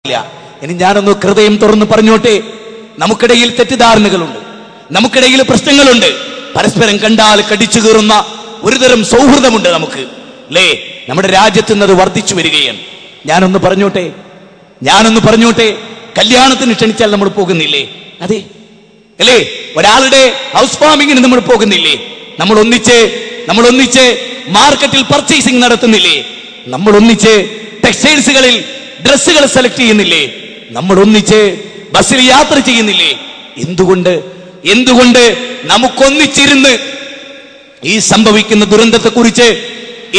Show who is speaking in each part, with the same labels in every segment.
Speaker 1: ഇനി ഞാനൊന്ന് ഹൃദയം തുറന്ന് പറഞ്ഞോട്ടെ, നമുക്കിടയിൽ തെറ്റിദ്ധാരണകളുണ്ട്, നമുക്കിടയിൽ പ്രശ്നങ്ങളുണ്ട്, പരസ്പരം കണ്ടാൽ കടിച്ചു കീറുന്ന ഒരുതരം സൗഹൃദമുണ്ട് നമുക്ക്, അല്ലേ? നമ്മുടെ രാജ്യത്ത് നിന്ന് വർദ്ധിച്ചു വരികയാണ്. ഞാനൊന്ന് പറഞ്ഞോട്ടെ, കല്യാണത്തിന് ക്ഷണിച്ചാൽ നമ്മൾ പോകുന്നില്ലേ? അതെ അല്ലേ? ഒരാളുടെ ഹൗസ് വാമിങ്ങിന് നമ്മൾ പോകുന്നില്ലേ? നമ്മൾ ഒന്നിച്ച് മാർക്കറ്റിൽ പർച്ചേസിംഗ് നടത്തുന്നില്ലേ? നമ്മൾ ഒന്നിച്ച് ടെക്സ്റ്റൈൽസുകളിൽ ഡ്രസ്സുകൾ സെലക്ട് ചെയ്യുന്നില്ലേ? നമ്മൾ ഒന്നിച്ച് ബസ്സിൽ യാത്ര ചെയ്യുന്നില്ലേ? എന്തുകൊണ്ട് നമുക്കൊന്നിച്ചിരുന്ന് ഈ സംഭവിക്കുന്ന ദുരന്തത്തെ കുറിച്ച്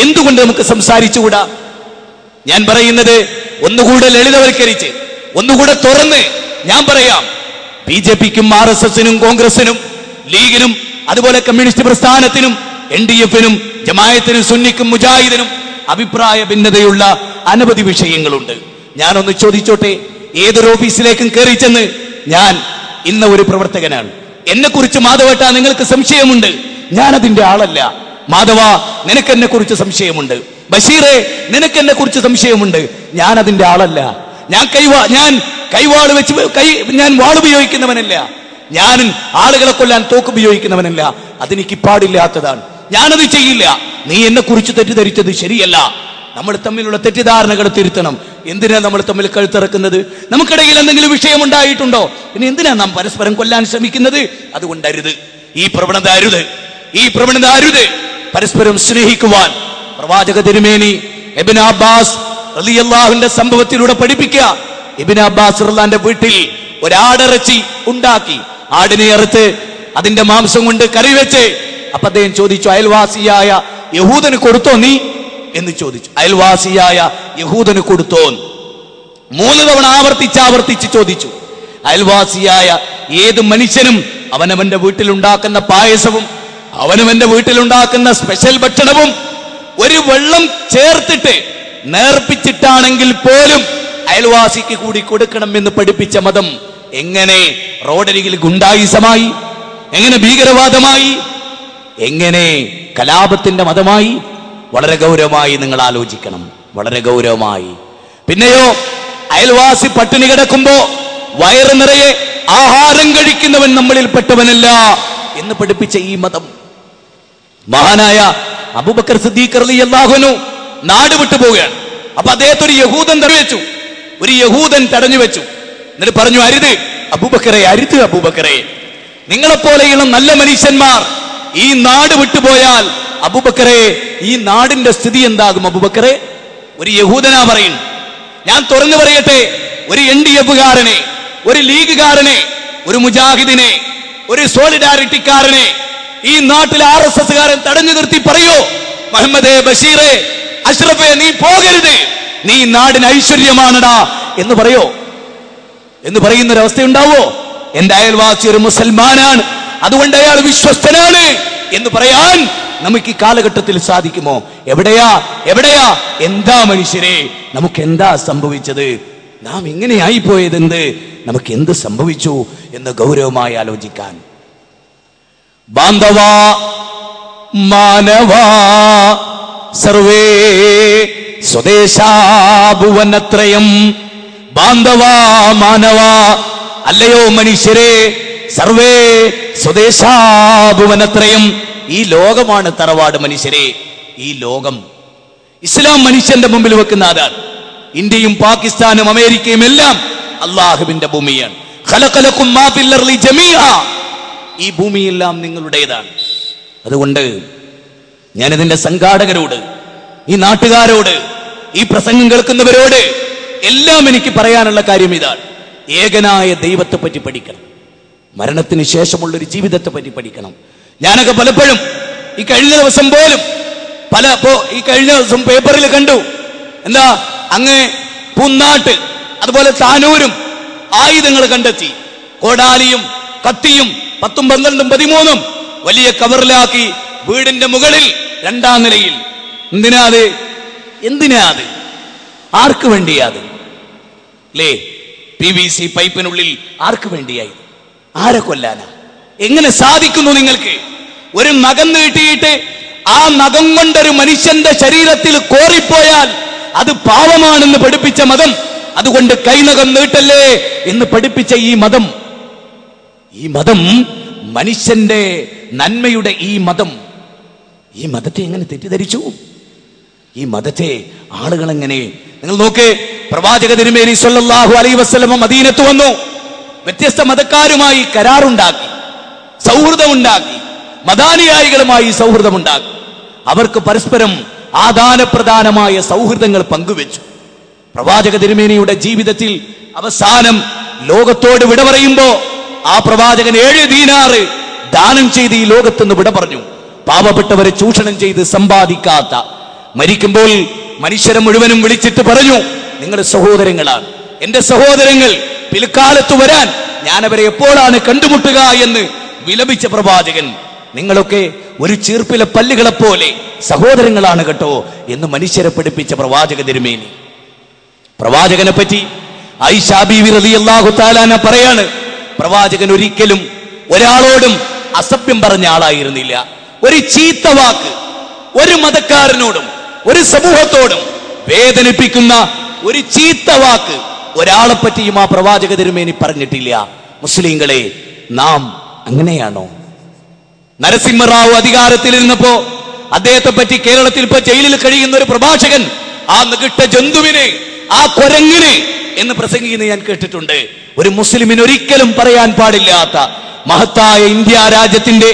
Speaker 1: എന്തുകൊണ്ട് നമുക്ക് സംസാരിച്ചുകൂടാ? ഞാൻ പറയുന്നത് ഒന്നുകൂടെ ലളിതവൽക്കരിച്ച്, ഒന്നുകൂടെ തുറന്ന് ഞാൻ പറയാം. BJPക്കും RSSനും കോൺഗ്രസിനും ലീഗിനും അതുപോലെ കമ്മ്യൂണിസ്റ്റ് പ്രസ്ഥാനത്തിനും NDFനും ജമായത്തിനും സുന്നിക്കും മുജാഹിദിനും അഭിപ്രായ ഭിന്നതയുള്ള അനവധി വിഷയങ്ങളുണ്ട്. ഞാനൊന്ന് ചോദിച്ചോട്ടെ, ഏതൊരു ഓഫീസിലേക്കും കയറി ചെന്ന്, ഞാൻ ഇന്ന ഒരു പ്രവർത്തകനാണ്, എന്നെ കുറിച്ച് മാധവേട്ട നിങ്ങൾക്ക് സംശയമുണ്ട്, ഞാൻ അതിന്റെ ആളല്ല. മാധവ, നിനക്ക് എന്നെ കുറിച്ച് സംശയമുണ്ട്. ബഷീറെ, നിനക്ക് എന്നെ കുറിച്ച് സംശയമുണ്ട്, ഞാൻ അതിന്റെ ആളല്ല. ഞാൻ വാളുപയോഗിക്കുന്നവനല്ല, ഞാൻ ആളുകളെ കൊല്ലാൻ തോക്കുപയോഗിക്കുന്നവനല്ല. അതെനിക്ക് പാടില്ലാത്തതാണ്, ഞാനത് ചെയ്യില്ല. നീ എന്നെ കുറിച്ച് തെറ്റിദ്ധരിച്ചത് ശരിയല്ല. നമ്മൾ തമ്മിലുള്ള തെറ്റിദ്ധാരണകൾ തിരുത്തണം. എന്തിനാ നമ്മൾ തമ്മിൽ കഴുത്തിറക്കുന്നത്? നമുക്കിടയിൽ എന്തെങ്കിലും വിഷയമുണ്ടായിട്ടുണ്ടോ? പിന്നെ എന്തിനാ നാം പരസ്പരം കൊല്ലാൻ ശ്രമിക്കുന്നത്? അതുകൊണ്ടരുത്, ഈ പ്രവണത അരുത്. പരസ്പരം സ്നേഹിക്കുവാൻ പ്രവാചക തിരുമേനി ഇബ്നു അബ്ബാസ് റളിയല്ലാഹുവിന്റെ സംഭവത്തിലൂടെ പഠിപ്പിക്കുക. ഇബ്നു അബ്ബാസ് റളിയല്ലാഹുവിന്റെ വീട്ടിൽ ഒരാടിറച്ചി ഉണ്ടാക്കി, ആടിനെ അറുത്ത് അതിന്റെ മാംസം കൊണ്ട് കറി വെച്ച്, അപ്പൊ അദ്ദേഹം ചോദിച്ചു, അയൽവാസിയായ യഹൂദന് കൊടുത്തോ നീ എന്ന് ചോദിച്ചു. അയൽവാസിയായ യഹൂദന് കൊടുത്തോ? 3 തവണ ആവർത്തിച്ച് ചോദിച്ചു. അയൽവാസിയായ ഏത് മനുഷ്യനും അവനവന്റെ വീട്ടിലുണ്ടാക്കുന്ന പായസവും അവനവന്റെ വീട്ടിലുണ്ടാക്കുന്ന സ്പെഷ്യൽ ഭക്ഷണവും ഒരു വെള്ളം ചേർത്തിട്ട് നേർപ്പിച്ചിട്ടാണെങ്കിൽ പോലും അയൽവാസിക്ക് കൂടി കൊടുക്കണം എന്ന് പഠിപ്പിച്ച മതം എങ്ങനെ റോഡരികിൽ ഗുണ്ടായിസമായി, എങ്ങനെ ഭീകരവാദമായി, എങ്ങനെ കലാപത്തിന്റെ മതമായി? വളരെ ഗൗരവമായി നിങ്ങൾ ആലോചിക്കണം, വളരെ ഗൗരവമായി. പിന്നെയോ, അയൽവാസി പട്ടിണി കിടക്കുമ്പോ വയറ് നിറയെ ആഹാരം കഴിക്കുന്നവൻ നമ്മളിൽ പെട്ടവനല്ല എന്ന് പഠിപ്പിച്ച ഈ മതം. മഹാനായ അബൂബക്കർ സിദ്ദീഖ് റളിയല്ലാഹു അൻഹു നാട് വിട്ടു പോവുകയാണ്. അപ്പൊ അദ്ദേഹത്തെ ഒരു യഹൂദൻ തടഞ്ഞു വെച്ചു. എന്നിട്ട് പറഞ്ഞു, അരുത് അബൂബക്കറെ, നിങ്ങളെപ്പോലെയുള്ള നല്ല മനുഷ്യന്മാർ ഈ നാട് വിട്ടുപോയാൽ അബൂബക്കറെ ഈ നാടിന്റെ സ്ഥിതി എന്താകും? അബൂബക്കറെ, ഒരു യഹൂദനാ പറയുന്നു. ഞാൻ തുറന്നു പറയട്ടെ, ഒരു NDFകാരനെ, ഒരു ലീഗുകാരനെ, ഒരു മുജാഹിദിനെ, ഒരു സോളിഡാരിറ്റിക്കാരനെ ഈ നാട്ടിൽ RSSകാരൻ തടഞ്ഞു നിർത്തി പറയോ, മുഹമ്മദേ, ബഷീറെ, അഷ്റഫെ, നീ പോകരുത്, നീ നാടിന് ഐശ്വര്യമാണടാ എന്ന് പറയോ? എന്ന് പറയുന്നൊരവസ്ഥയുണ്ടാവോ? എന്റെ അയൽവാസി ഒരു മുസൽമാനാണ്, അതുകൊണ്ട് അയാൾ വിശ്വസ്തനാണ് എന്ന് പറയാൻ നമുക്ക് ഈ കാലഘട്ടത്തിൽ സാധിക്കുമോ? എവിടെയാ? എന്താ മനുഷ്യരെ, നമുക്ക് എന്താ സംഭവിച്ചത്? നാം ഇങ്ങനെയായി പോയതെന്ത്? നമുക്ക് എന്ത് സംഭവിച്ചു എന്ന് ഗൗരവമായി ആലോചിക്കാൻ. ബാന്ധവാ മാനവാ സർവേ സ്വദേശാഭുവനത്രയം. ബാന്ധവാ മാനവാ, അല്ലയോ മനുഷ്യരെ, സർവേ സ്വദേശാഭുവനത്രയം. ഈ ലോകമാണ് തറവാട് മനുഷ്യരെ. ഈ ലോകം ഇസ്ലാം മനുഷ്യന്റെ മുമ്പിൽ വെക്കുന്ന അതാണ്. ഇന്ത്യയും പാകിസ്ഥാനും അമേരിക്കയും എല്ലാം അള്ളാഹുവിന്റെ ഭൂമിയാണ്. ഖലഖലകും മാ ഫിൽ അർളി ജമീഅ. ഈ ഭൂമിയെല്ലാം നിങ്ങളുടേതാണ്. അതുകൊണ്ട് ഞാനിതിന്റെ സംഘാടകരോട്, ഈ നാട്ടുകാരോട്, ഈ പ്രസംഗം കേൾക്കുന്നവരോട് എല്ലാം എനിക്ക് പറയാനുള്ള കാര്യം ഇതാണ്. ഏകനായ ദൈവത്തെ പറ്റി പഠിക്കണം, മരണത്തിന് ശേഷമുള്ളൊരു ജീവിതത്തെ പറ്റി പഠിക്കണം. ഞാനൊക്കെ പലപ്പോഴും ഈ കഴിഞ്ഞ ദിവസം പേപ്പറിൽ കണ്ടു, എന്താ, അങ്ങ് പൂന്നാട്ട് അതുപോലെ താനൂരും ആയുധങ്ങൾ കണ്ടെത്തി. കോടാലിയും കത്തിയും 10ഉം 12ഉം 13ഉം വലിയ കവറിലാക്കി വീടിന്റെ മുകളിൽ 2ാം നിലയിൽ. എന്തിനാ അത്? ആർക്ക് വേണ്ടിയാത്? അല്ലേ? PVC പൈപ്പിനുള്ളിൽ ആർക്ക് വേണ്ടിയായി? ആരെ കൊല്ലാനാ? എങ്ങനെ സാധിക്കുന്നു നിങ്ങൾക്ക്? ഒരു നഖം നീട്ടിയിട്ട് ആ നഖം കൊണ്ടൊരു മനുഷ്യന്റെ ശരീരത്തിൽ കോറിപ്പോയാൽ അത് പാവമാണെന്ന് പഠിപ്പിച്ച മതം അതുകൊണ്ട് കൈനകം നീട്ടല്ലേ എന്ന് പഠിപ്പിച്ച ഈ മതം മനുഷ്യന്റെ നന്മയുടെ ഈ മതത്തെ എങ്ങനെ തെറ്റിദ്ധരിച്ചു? ഈ മതത്തെ ആളുകൾ എങ്ങനെ? നിങ്ങൾ നോക്ക്, പ്രവാചക തിരുമേനി സ്വല്ലല്ലാഹു അലൈഹി വസല്ലം മദീനത്ത് വന്നു, വ്യത്യസ്ത മതക്കാരുമായി കരാറുണ്ടാക്കി, സൗഹൃദമുണ്ടാക്കി, മദാനിയായികളുമായി സൗഹൃദമുണ്ടാക്കി. അവർക്ക് പരസ്പരം ആദാനപ്രദാനമായ സൗഹൃദങ്ങൾ പങ്കുവെച്ചു. പ്രവാചക തിരുമേനിയുടെ ജീവിതത്തിൽ അവസാനം ലോകത്തോട് വിട പറയുമ്പോ ആ പ്രവാചകൻ 7 ദീനാറ് ദാനം ചെയ്ത് ഈ ലോകത്തുനിന്ന് വിട പറഞ്ഞു. പാവപ്പെട്ടവരെ ചൂഷണം ചെയ്ത് സമ്പാദിക്കാത്ത, മരിക്കുമ്പോൾ മനുഷ്യരെ മുഴുവനും വിളിച്ചിട്ട് പറഞ്ഞു, നിങ്ങൾ സഹോദരങ്ങളാണ്, എന്റെ സഹോദരങ്ങൾ, പിൽക്കാലത്ത് വരാൻ ഞാൻ അവരെ എപ്പോഴാണ് കണ്ടുമുട്ടുക എന്ന് വിലപിച്ച പ്രവാചകൻ, നിങ്ങളൊക്കെ ഒരു ചീർപ്പിലെ പല്ലുകളെ പോലെ സഹോദരങ്ങളാണ് കേട്ടോ എന്ന് മനുഷ്യരെ പഠിപ്പിച്ച പ്രവാചക തിരുമേനി. പ്രവാചകനെ പറ്റി ആയിഷാ ബീവി റളിയല്ലാഹു തആല അൻഹ പറയാണ്, പ്രവാചകൻ ഒരിക്കലും ഒരാളോടും അസഭ്യം പറഞ്ഞ ആളായിരുന്നില്ല. ഒരു ചീത്ത വാക്ക് ഒരു മതക്കാരനോടും ഒരു സമൂഹത്തോടും വേദനിപ്പിക്കുന്ന ഒരു ചീത്ത വാക്ക് ഒരാളെ പറ്റിയും ആ പ്രവാചക തിരുമേനി പറഞ്ഞിട്ടില്ല. മുസ്ലിങ്ങളെ, നാം അങ്ങനെയാണോ? നരസിംഹറാവു അധികാരത്തിലിരുന്നപ്പോ അദ്ദേഹത്തെ പറ്റി കേരളത്തിൽ ഇപ്പൊ ജയിലിൽ കഴിയുന്ന ഒരു പ്രഭാഷകൻ ആ നികിട്ട ജന്തുവിനെ, ആ കൊരങ്ങിനെ എന്ന് പ്രസംഗിക്കുന്നത് ഞാൻ കേട്ടിട്ടുണ്ട്. ഒരു മുസ്ലിമിന് ഒരിക്കലും പറയാൻ പാടില്ലാത്ത മഹത്തായ ഇന്ത്യ രാജ്യത്തിന്റെ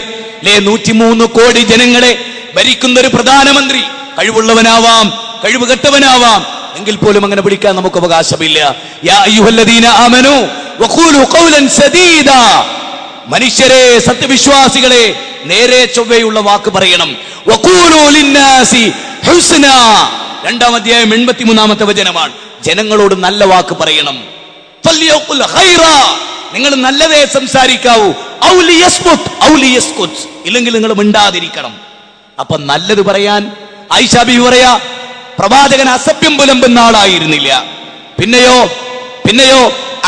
Speaker 1: 103 കോടി ജനങ്ങളെ ഭരിക്കുന്ന ഒരു പ്രധാനമന്ത്രി, കഴിവുള്ളവനാവാം, കഴിവ് കെട്ടവനാവാം, എങ്കിൽ പോലും അങ്ങനെ വിളിക്കാൻ നമുക്ക് അവകാശമില്ല. യാ അയ്യുഹല്ലദീന ആമനൂ വഖൂലു ഖൗലൻ സദീദാ, മനുഷ്യരെ, സത്യവിശ്വാസികളെ, നേരെ ചൊവ്വയുള്ള വാക്ക് പറയണം. വഖൂലു ലിന്നാസി ഹുസ്നാ, 2-ാം അധ്യായം 83-ാമത്തെ വചനമാണ്. ജനങ്ങളോട് നല്ല വാക്ക് പറയണം. ഫല്യഖുൽ ഖൈറാ, നിങ്ങൾ നല്ലതേ സംസാരിക്കാവൂ. ഔ ലിയസ്കുത്, ഇല്ലെങ്കിൽ നിങ്ങൾ മിണ്ടാതിരിക്കണം. അപ്പൊ നല്ലത് പറയാൻ ആയിഷാ ബീവി പറയാ, പ്രവാചകൻ അസഭ്യം പുലമ്പുന്ന ആളായിരുന്നില്ല. പിന്നെയോ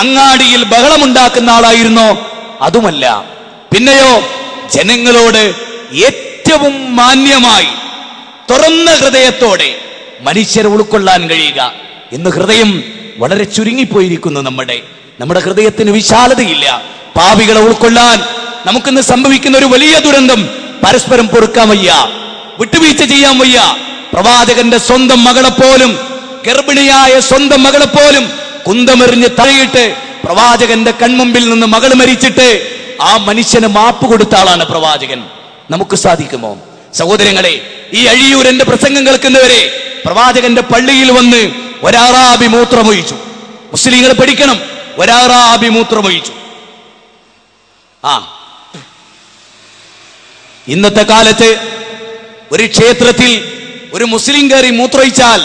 Speaker 1: അങ്ങാടിയിൽ ബഹളമുണ്ടാക്കുന്ന ആളായിരുന്നോ? അതുമല്ല. പിന്നെയോ ജനങ്ങളോട് ഏറ്റവും മാന്യമായി തുറന്ന ഹൃദയത്തോടെ മനുഷ്യരെ ഉൾക്കൊള്ളാൻ കഴിയുക. ഇന്ന് ഹൃദയം വളരെ ചുരുങ്ങിപ്പോയിരിക്കുന്നു. നമ്മുടെ ഹൃദയത്തിന് വിശാലതയില്ല. പാപികളെ ഉൾക്കൊള്ളാൻ നമുക്കിന്ന് സംഭവിക്കുന്ന ഒരു വലിയ ദുരന്തം, പരസ്പരം പൊറുക്കാൻ വയ്യ, വിട്ടുവീഴ്ച ചെയ്യാൻ വയ്യ. പ്രവാചകന്റെ സ്വന്തം മകളെപ്പോലും, ഗർഭിണിയായ സ്വന്തം മകളെപ്പോലും കുന്തമെറിഞ്ഞ് തലയിട്ട് പ്രവാചകന്റെ കൺമുമ്പിൽ നിന്ന് മകൾ മരിച്ചിട്ട് ആ മനുഷ്യന് മാപ്പ് കൊടുത്ത ആളാണ് പ്രവാചകൻ. നമുക്ക് സാധിക്കുമോ? സഹോദരങ്ങളെ, ഈ അഴിയൂരന്റെ പ്രസംഗം കേൾക്കുന്നവരെ, പ്രവാചകന്റെ പള്ളിയിൽ വന്ന് ഒരാറാബി മൂത്രമൊഴിച്ചു. മുസ്ലിങ്ങൾ പഠിക്കണം, ഒരാറാബി മൂത്രമൊഴിച്ചു. ഇന്നത്തെ കാലത്ത് ഒരു ക്ഷേത്രത്തിൽ ഒരു മുസ്ലിം കയറി മൂത്രമൊഴിച്ചാൽ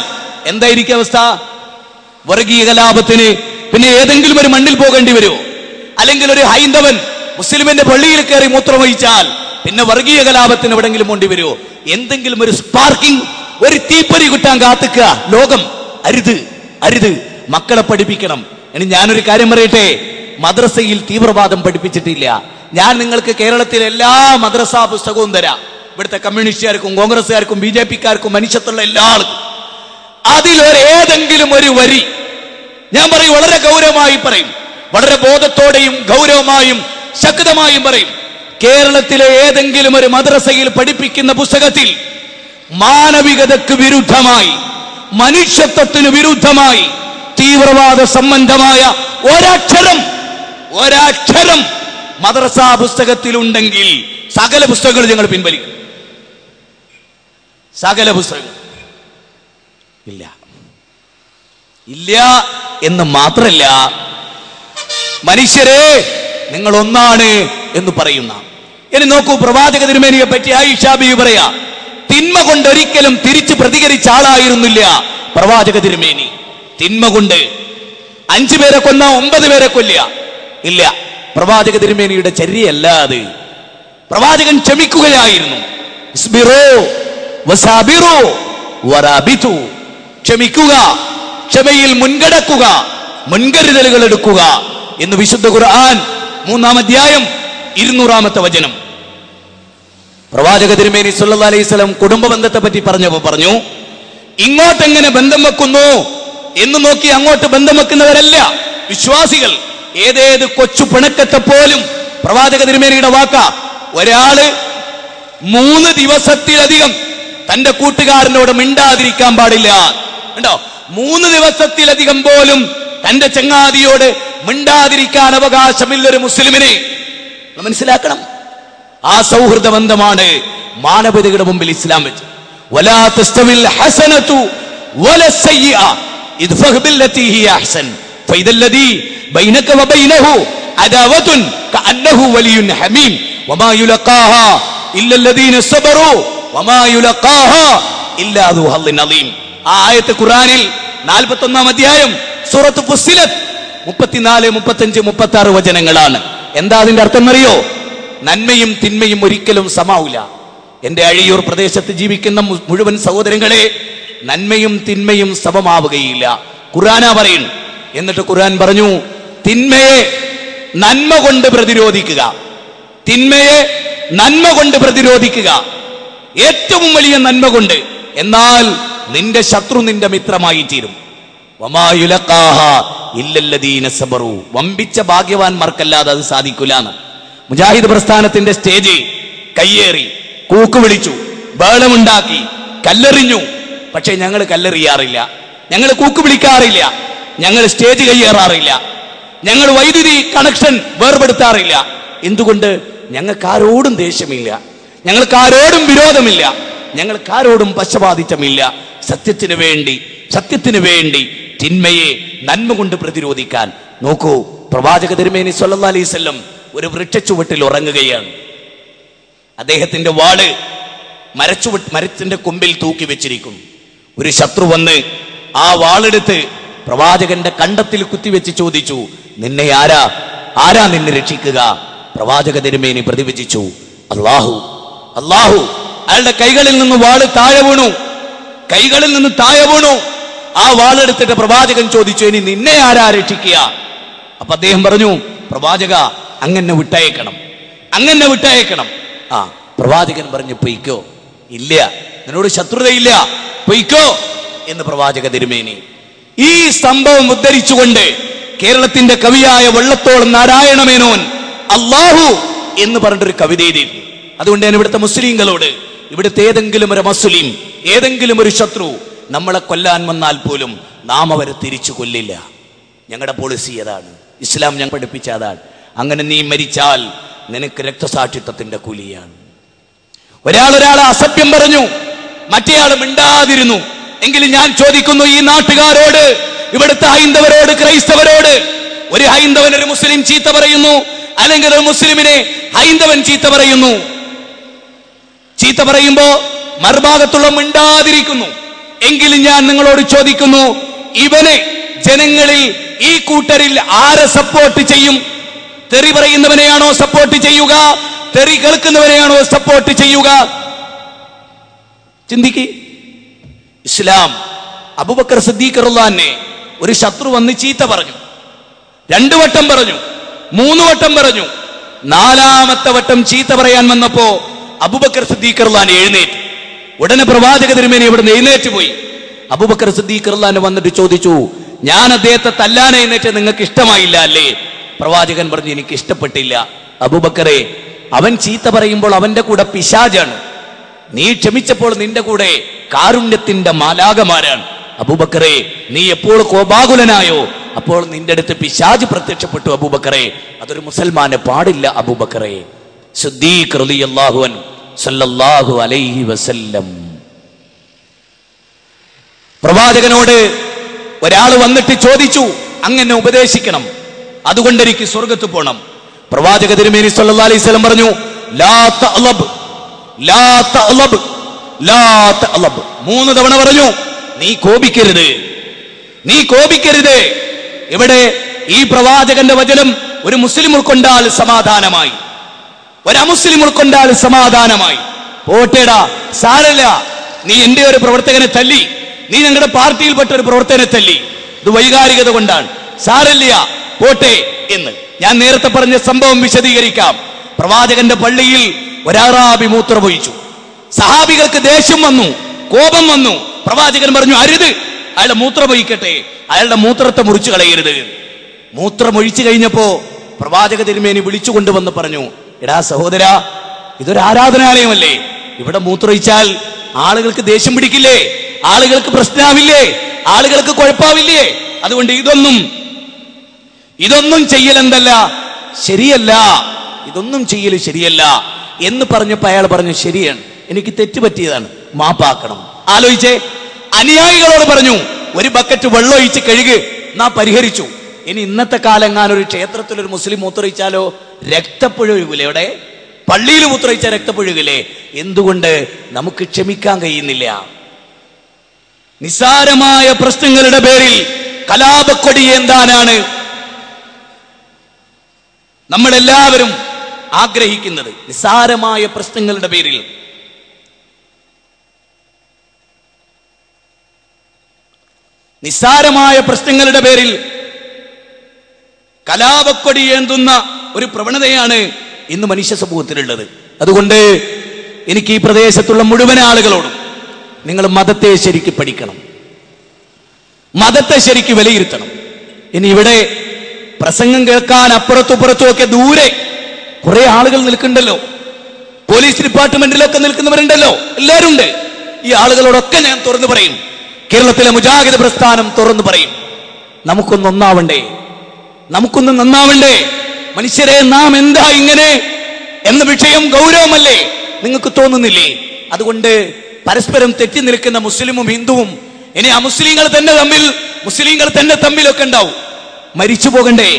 Speaker 1: എന്തായിരിക്കും അവസ്ഥ? വർഗീയ കലാപത്തിന് പിന്നെ ഏതെങ്കിലും ഒരു മണ്ണിൽ പോകേണ്ടി വരുമോ? അല്ലെങ്കിൽ ഒരു ഹൈന്ദവൻ മുസ്ലിമിന്റെ പള്ളിയിൽ കയറി മൂത്രമൊഴിച്ചാൽ പിന്നെ വർഗീയ കലാപത്തിന് എവിടെങ്കിലും പോണ്ടി വരുമോ? എന്തെങ്കിലും ഒരു സ്പാർക്കിംഗ്, ഒരു തീപ്പൊരി കിട്ടാൻ കാത്തുക ലോകം. അരുത്. മക്കളെ പഠിപ്പിക്കണം. ഇനി ഞാനൊരു കാര്യം പറയട്ടെ, മദ്രസയിൽ തീവ്രവാദം പഠിപ്പിച്ചിട്ടില്ല. ഞാൻ നിങ്ങൾക്ക് കേരളത്തിലെ എല്ലാ മദ്രസാ പുസ്തകവും തരാം. ഇവിടുത്തെ കമ്മ്യൂണിസ്റ്റുകാർക്കും കോൺഗ്രസ്സുകാർക്കും ബിജെപിക്കാർക്കും മനുഷ്യത്തുള്ള എല്ലാ ആൾക്കും അതിലേതെങ്കിലും ഒരു വരി ഞാൻ പറയും, വളരെ ഗൗരവമായി പറയും, വളരെ ബോധത്തോടെയും ഗൗരവമായും ശക്തമായും പറയും. കേരളത്തിലെ ഏതെങ്കിലും ഒരു മദ്രസയിൽ പഠിപ്പിക്കുന്ന പുസ്തകത്തിൽ മാനവികതയ്ക്ക് വിരുദ്ധമായി, മനുഷ്യത്വത്തിന് വിരുദ്ധമായി തീവ്രവാദ സംബന്ധമായ ഒരക്ഷരം മദ്രസാ പുസ്തകത്തിലുണ്ടെങ്കിൽ സകല പുസ്തകങ്ങളും ഞങ്ങൾ പിൻവലിക്കും. സകല പുസ്തകങ്ങൾ ഇല്ല എന്ന് മാത്രല്ല, മനുഷ്യരെ നിങ്ങൾ ഒന്നാണ് എന്ന് പറയുന്ന. ഇനി നോക്കൂ, പ്രവാചക തിരുമേനിയെ പറ്റി ആയിഷാ ബീവി പറയാ, തിന്മ കൊണ്ട് ഒരിക്കലും തിരിച്ചു പ്രതികരിച്ച ആളായിരുന്നില്ല പ്രവാചക തിരുമേനി. തിന്മ കൊണ്ട് 5 പേരെ കൊന്ന 9 പേരെ കൊല്ലുക ഇല്ല, പ്രവാചക തിരുമേനിയുടെ ചര്യയല്ല അത്. പ്രവാചകൻ ക്ഷമിക്കുകയായിരുന്നു. ക്ഷമിക്കുക, ക്ഷമയിൽ മുൻകടക്കുക, മുൻകരുതലുകൾ എടുക്കുക എന്ന് വിശുദ്ധ ഖുർആൻ 3-ാം അധ്യായം 200-ാമത്തെ വചനം. പ്രവാചക തിരുമേനി സല്ലല്ലാഹു അലൈഹി വസല്ലം കുടുംബ ബന്ധത്തെ പറ്റി പറഞ്ഞു, ഇങ്ങോട്ടെങ്ങനെ ബന്ധം വെക്കുന്നു എന്ന് നോക്കി അങ്ങോട്ട് ബന്ധം വെക്കുന്നവരല്ല വിശ്വാസികൾ. ഏതേത് കൊച്ചു പിണക്കത്തെ പോലും പ്രവാചക തിരുമേനിയുടെ വാക്ക, ഒരാള് 3 ദിവസത്തിലധികം തന്റെ കൂട്ടുകാരനോട് മിണ്ടാതിരിക്കാൻ പാടില്ല. ഉണ്ടോ? 3 ദിവസത്തിലധികം പോലും തന്റെ ചങ്ങാതിയോട് മിണ്ടാതിരിക്കാൻ അവകാശമില്ലൊരു മുസ്ലിമിനെ. മനസ്സിലാക്കണം, ആ സൗഹൃദ ബന്ധമാണ് മാനവികതയുടെ മുമ്പിൽ ഇസ്ലാം വെച്ച്. വലാ തസ്തവിൽ ഹസനതു വലസ്സയ്യിഅ ഇദ്ഫഹ് ബില്ലതി ഹിയ അഹ്സൻ ഫഇദല്ലദി ബൈനക വബൈനഹു അദാവത്തുൻ കഅന്നഹു വലിയുൻ ഹമീം വമാ യുലഖാഹാ ഇല്ലല്ലദീന സബറു വമാ യുലഖാഹാ ഇല്ലാ ദു ഹള്ളിൻ അളീം. ആ ആയത്ത് ഖുർആനിൽ 41-ാം അധ്യായം സൂറത്ത് ഫുസ്സിലത്ത് 34, 35, 36 വചനങ്ങളാണ്. എന്താ അതിന്റെ അർത്ഥം അറിയോ? നന്മയും തിന്മയും ഒരിക്കലും സമാവില്ല. എന്റെ അഴിയൂർ പ്രദേശത്ത് ജീവിക്കുന്ന മുഴുവൻ സഹോദരങ്ങളെ, നന്മയും തിന്മയും സമമാവുകയില്ല. ഖുർആനാ പറയുന്നു. എന്നിട്ട് ഖുർആൻ പറഞ്ഞു, തിന്മയെ നന്മ കൊണ്ട് പ്രതിരോധിക്കുക, തിന്മയെ നന്മ കൊണ്ട് പ്രതിരോധിക്കുക, ഏറ്റവും വലിയ നന്മ കൊണ്ട്. എന്നാൽ നിന്റെ ശത്രു നിന്റെ മിത്രമായി തീരും. വമാ യുലഖാഹാ ഇല്ലല്ലദീന സബറു. വമ്പിച്ച ഭാഗ്യവാന്മാർക്കല്ലാതെ അത് സാധിക്കില്ലാന്ന്. മുജാഹിദ് പ്രസ്ഥാനത്തിന്റെ സ്റ്റേജ് കയ്യേറി, കൂക്ക് വിളിച്ചു, ബഹളമുണ്ടാക്കി, കല്ലെറിഞ്ഞു. പക്ഷെ ഞങ്ങൾ കല്ലെറിയാറില്ല, ഞങ്ങൾ കൂക്ക് വിളിക്കാറില്ല, ഞങ്ങൾ സ്റ്റേജ് കയ്യേറാറില്ല, ഞങ്ങൾ വൈദ്യുതി കണക്ഷൻ വേർപെടുത്താറില്ല. എന്തുകൊണ്ട്? ഞങ്ങൾക്ക് ആരോടും ദേഷ്യമില്ല, ഞങ്ങൾക്ക് ആരോടും വിരോധമില്ല, ഞങ്ങൾക്ക് ആരോടും പക്ഷപാതിത്വമില്ല. സത്യത്തിന് വേണ്ടി തിന്മയെ നന്മ കൊണ്ട് പ്രതിരോധിക്കാൻ. നോക്കൂ, പ്രവാചക തിരുമേനി സ്വല്ലല്ലാഹു അലൈഹി വസല്ലം ഒരു വൃക്ഷച്ചുവട്ടിൽ ഉറങ്ങുകയാണ്. അദ്ദേഹത്തിന്റെ വാള് മരത്തിന്റെ കൊമ്പിൽ തൂക്കി വെച്ചിരിക്കുന്നു. ഒരു ശത്രു വന്ന് ആ വാളെടുത്ത് പ്രവാചകന്റെ കണ്ടത്തിൽ കുത്തിവെച്ച് ചോദിച്ചു, നിന്നെ ആരാ നിന്നെ രക്ഷിക്കുക? പ്രവാചക തിരുമേനി പ്രതിവചിച്ചു, അല്ലാഹു. അയാളുടെ കൈകളിൽ നിന്ന് വാള് താഴെ വീണു. ആ വാളെടുത്തിട്ട് പ്രവാചകൻ ചോദിച്ചു, ഇനി നിന്നെ ആരാ രക്ഷിക്കുക? അപ്പൊ അദ്ദേഹം പറഞ്ഞു, പ്രവാചക, അങ്ങനെ വിട്ടയക്കണം. ആ പ്രവാചകൻ പറഞ്ഞു, പൊയ്ക്കോ. ഇല്ല, നിന്നോട് ശത്രുതയില്ല, പൊയ്ക്കോ എന്ന് പ്രവാചക തിരുമേനി. ഈ സംഭവം ഉദ്ധരിച്ചുകൊണ്ട് കേരളത്തിന്റെ കവിയായ വള്ളത്തോളം നാരായണ മേനോൻ അല്ലാഹു എന്ന് പറഞ്ഞിട്ടൊരു കവിത എഴുതിയിരുന്നു. അതുകൊണ്ട് ഞാൻ ഇവിടുത്തെ മുസ്ലിങ്ങളോട്, ഇവിടുത്തെ ഏതെങ്കിലും ഒരു മുസ്ലിം, ഏതെങ്കിലും ഒരു ശത്രു നമ്മളെ കൊല്ലാൻ വന്നാൽ പോലും നാം അവരെ തിരിച്ചു കൊല്ലില്ല. ഞങ്ങളുടെ പോളിസി അതാണ്, ഇസ്ലാം ഞങ്ങൾ പഠിപ്പിച്ച അതാണ്. അങ്ങനെ നീ മരിച്ചാൽ നിനക്ക് രക്തസാക്ഷിത്വത്തിന്റെ കൂലിയാണ്. ഒരാളെ അസഭ്യം പറഞ്ഞു, മറ്റേയാൾ മിണ്ടാതിരുന്നു. എങ്കിലും ഞാൻ ചോദിക്കുന്നു, ഈ നാട്ടുകാരോട്, ഇവിടുത്തെ ഹൈന്ദവരോട്, ക്രൈസ്തവരോട്, ഒരു ഹൈന്ദവൻ ഒരു മുസ്ലിം ചീത്ത പറയുന്നു, അല്ലെങ്കിൽ ഒരു മുസ്ലിമിനെ ഹൈന്ദവൻ ചീത്ത പറയുമ്പോ മറുഭാഗത്തുള്ള മിണ്ടാതിരിക്കുന്നു. എങ്കിലും ഞാൻ നിങ്ങളോട് ചോദിക്കുന്നു, ഇവനെ ജനങ്ങളിൽ, ഈ കൂട്ടരിൽ ആരെ സപ്പോർട്ട് ചെയ്യും? തെറി പറയുന്നവനെയാണോ സപ്പോർട്ട് ചെയ്യുക? തെറി കേൾക്കുന്നവനെയാണോ സപ്പോർട്ട് ചെയ്യുക? ചിന്തിക്ക്. ഇസ്ലാം അബൂബക്കർ സിദ്ദീഖ് റളിയല്ലാഹു ഒരു ശത്രു വന്ന് ചീത്ത പറഞ്ഞു, 2 വട്ടം പറഞ്ഞു, 3 വട്ടം പറഞ്ഞു. 4-ാമത്തെ വട്ടം ചീത്ത പറയാൻ വന്നപ്പോ അബൂബക്കർ സിദ്ദീഖ് റളിയല്ലാഹു എഴുന്നേറ്റ്. ഉടനെ പ്രവാചക തിരുമേനി ഇവിടുന്ന് എഴുന്നേറ്റ് പോയി. അബൂബക്കർ സിദ്ദീഖ് റളിയല്ലാഹു വന്നിട്ട് ചോദിച്ചു, ഞാൻ അദ്ദേഹത്തെ തല്ലാനെ എഴുന്നേറ്റ് നിങ്ങൾക്ക് ഇഷ്ടമായില്ല അല്ലേ? പ്രവാചകൻ പറഞ്ഞു, എനിക്ക് ഇഷ്ടപ്പെട്ടില്ല. അബൂബക്കറെ, അവൻ ചീത്ത പറയുമ്പോൾ അവന്റെ കൂടെ പിശാചാണ്, നീ ക്ഷമിച്ചപ്പോൾ നിന്റെ കൂടെ കാരുണ്യത്തിന്റെ മാലാകമാരാണ്. അബൂബക്കറെ, നീ എപ്പോൾ കോപാകുലനായോ അപ്പോൾ നിന്റെ അടുത്ത് പിശാച് പ്രത്യക്ഷപ്പെട്ടു. അബൂബക്കറെ, അതൊരു മുസൽമാന് പാടില്ല. അബൂബക്കറെ. സിദ്ദീഖ് റളിയല്ലാഹു അൻഹു സല്ലല്ലാഹു അലൈഹി വസല്ലം. പ്രവാചകനോട് ഒരാൾ വന്നിട്ട് ചോദിച്ചു, അങ്ങനെ ഉപദേശിക്കണം, അതുകൊണ്ട് എനിക്ക് സ്വർഗത്ത് പോകണം. പ്രവാചക തിരുമേനി സല്ലല്ലാഹു അലൈഹി വസല്ലം പറഞ്ഞു, ലാ തഅലബ്, ലാ തഅലബ്, ലാ തഅലബ്. 3 തവണ പറഞ്ഞു, നീ കോപിക്കരുത്, നീ കോപിക്കരുത്. ഇവിടെ ഈ പ്രവാചകന്റെ വചനം ഒരു മുസ്ലിം ഉൾക്കൊണ്ടാൽ സമാധാനമായി, ഒരു അമുസ്ലിം ഉൾക്കൊണ്ടാൽ സമാധാനമായി. പോട്ടേടാ, സാരല്ല, നീ എന്റെ ഒരു പ്രവർത്തകനെ തല്ലി, നീ ഞങ്ങളുടെ പാർട്ടിയിൽപ്പെട്ട ഒരു പ്രവർത്തകനെ തല്ലി, ഇത് വൈകാരികത കൊണ്ടാണ്, സാരല്ല, പോട്ടെ എന്ന്. ഞാൻ നേരത്തെ പറഞ്ഞ സംഭവം വിശദീകരിക്കാം. പ്രവാചകന്റെ പള്ളിയിൽ ഒരാറാബി മൂത്രമൊഴിച്ചു. സഹാബികൾക്ക് ദേഷ്യം വന്നു, കോപം വന്നു. പ്രവാചകൻ പറഞ്ഞു, അരുത്, അയാളെ മൂത്രമൊഴിക്കട്ടെ. അയാളുടെ മൂത്രത്തെ മുറിച്ചു കളയരുത്. മൂത്രമൊഴിച്ചു കഴിഞ്ഞപ്പോ പ്രവാചക തിരുമേനി വിളിച്ചു കൊണ്ടുവന്ന് പറഞ്ഞു, എടാ സഹോദര, ഇതൊരു ആരാധനാലയമല്ലേ, ഇവിടെ മൂത്രമൊഴിച്ചാൽ ആളുകൾക്ക് ദേഷ്യം പിടിക്കില്ലേ, ആളുകൾക്ക് പ്രശ്നമാവില്ലേ, ആളുകൾക്ക് കുഴപ്പമാവില്ലേ, അതുകൊണ്ട് ഇതൊന്നും ചെയ്യലെന്തല്ല ശരിയല്ല, ഇതൊന്നും ചെയ്യല് ശരിയല്ല എന്ന് പറഞ്ഞപ്പോ അയാൾ പറഞ്ഞു, ശരിയാണ്, എനിക്ക് തെറ്റുപറ്റിയതാണ്, മാപ്പാക്കണം. ആലോചിച്ചേ, അനുയായികളോട് പറഞ്ഞു ഒരു ബക്കറ്റ് വെള്ളം ഒഴിച്ച് കഴുകി, എന്നാ പരിഹരിച്ചു. ഇനി ഇന്നത്തെ കാലങ്ങാൻ ഒരു ക്ഷേത്രത്തിൽ ഒരു മുസ്ലിം മൂത്രയിച്ചാലോ രക്തപ്പുഴ ഒഴുകില്ലേ, അവിടെ പള്ളിയിൽ മൂത്രയിച്ച രക്തപ്പുഴകില്ലേ? എന്തുകൊണ്ട് നമുക്ക് ക്ഷമിക്കാൻ കഴിയുന്നില്ല? നിസ്സാരമായ പ്രശ്നങ്ങളുടെ പേരിൽ കലാപക്കൊടി എന്താനാണ് നമ്മളെല്ലാവരും ആഗ്രഹിക്കുന്നത്? നിസ്സാരമായ പ്രശ്നങ്ങളുടെ പേരിൽ കലാപക്കൊടി ഏന്തുന്ന ഒരു പ്രവണതയാണ് ഇന്ന് മനുഷ്യ സമൂഹത്തിലുള്ളത്. അതുകൊണ്ട് എനിക്ക് ഈ പ്രദേശത്തുള്ള മുഴുവൻ ആളുകളോടും, നിങ്ങൾ മതത്തെ ശരിക്ക് പഠിക്കണം, മതത്തെ ശരിക്ക് വിലയിരുത്തണം. ഇനി ഇവിടെ പ്രസംഗം കേൾക്കാൻ അപ്പുറത്തും ഒക്കെ ദൂരെ കുറെ ആളുകൾ നിൽക്കുന്നുണ്ടല്ലോ, പോലീസ് ഡിപ്പാർട്ട്മെന്റിലൊക്കെ നിൽക്കുന്നവരുണ്ടല്ലോ, എല്ലാവരും ഉണ്ട്. ഈ ആളുകളോടൊക്കെ ഞാൻ തുറന്നു പറയും, കേരളത്തിലെ മുജാഹിദ് പ്രസ്ഥാനം തുറന്നു പറയും, നമുക്കൊന്ന് നന്നാവണ്ടേ? മനുഷ്യരെ, നാം എന്താ ഇങ്ങനെ എന്ന വിഷയം ഗൗരവമല്ലേ? നിങ്ങൾക്ക് തോന്നുന്നില്ലേ? അതുകൊണ്ട് പരസ്പരം തെറ്റി നിൽക്കുന്ന മുസ്ലിമും ഹിന്ദുവും, ഇനി മുസ്ലിങ്ങൾ തന്നെ തമ്മിലൊക്കെ ഉണ്ടാവും. മരിച്ചു പോകണ്ടേ?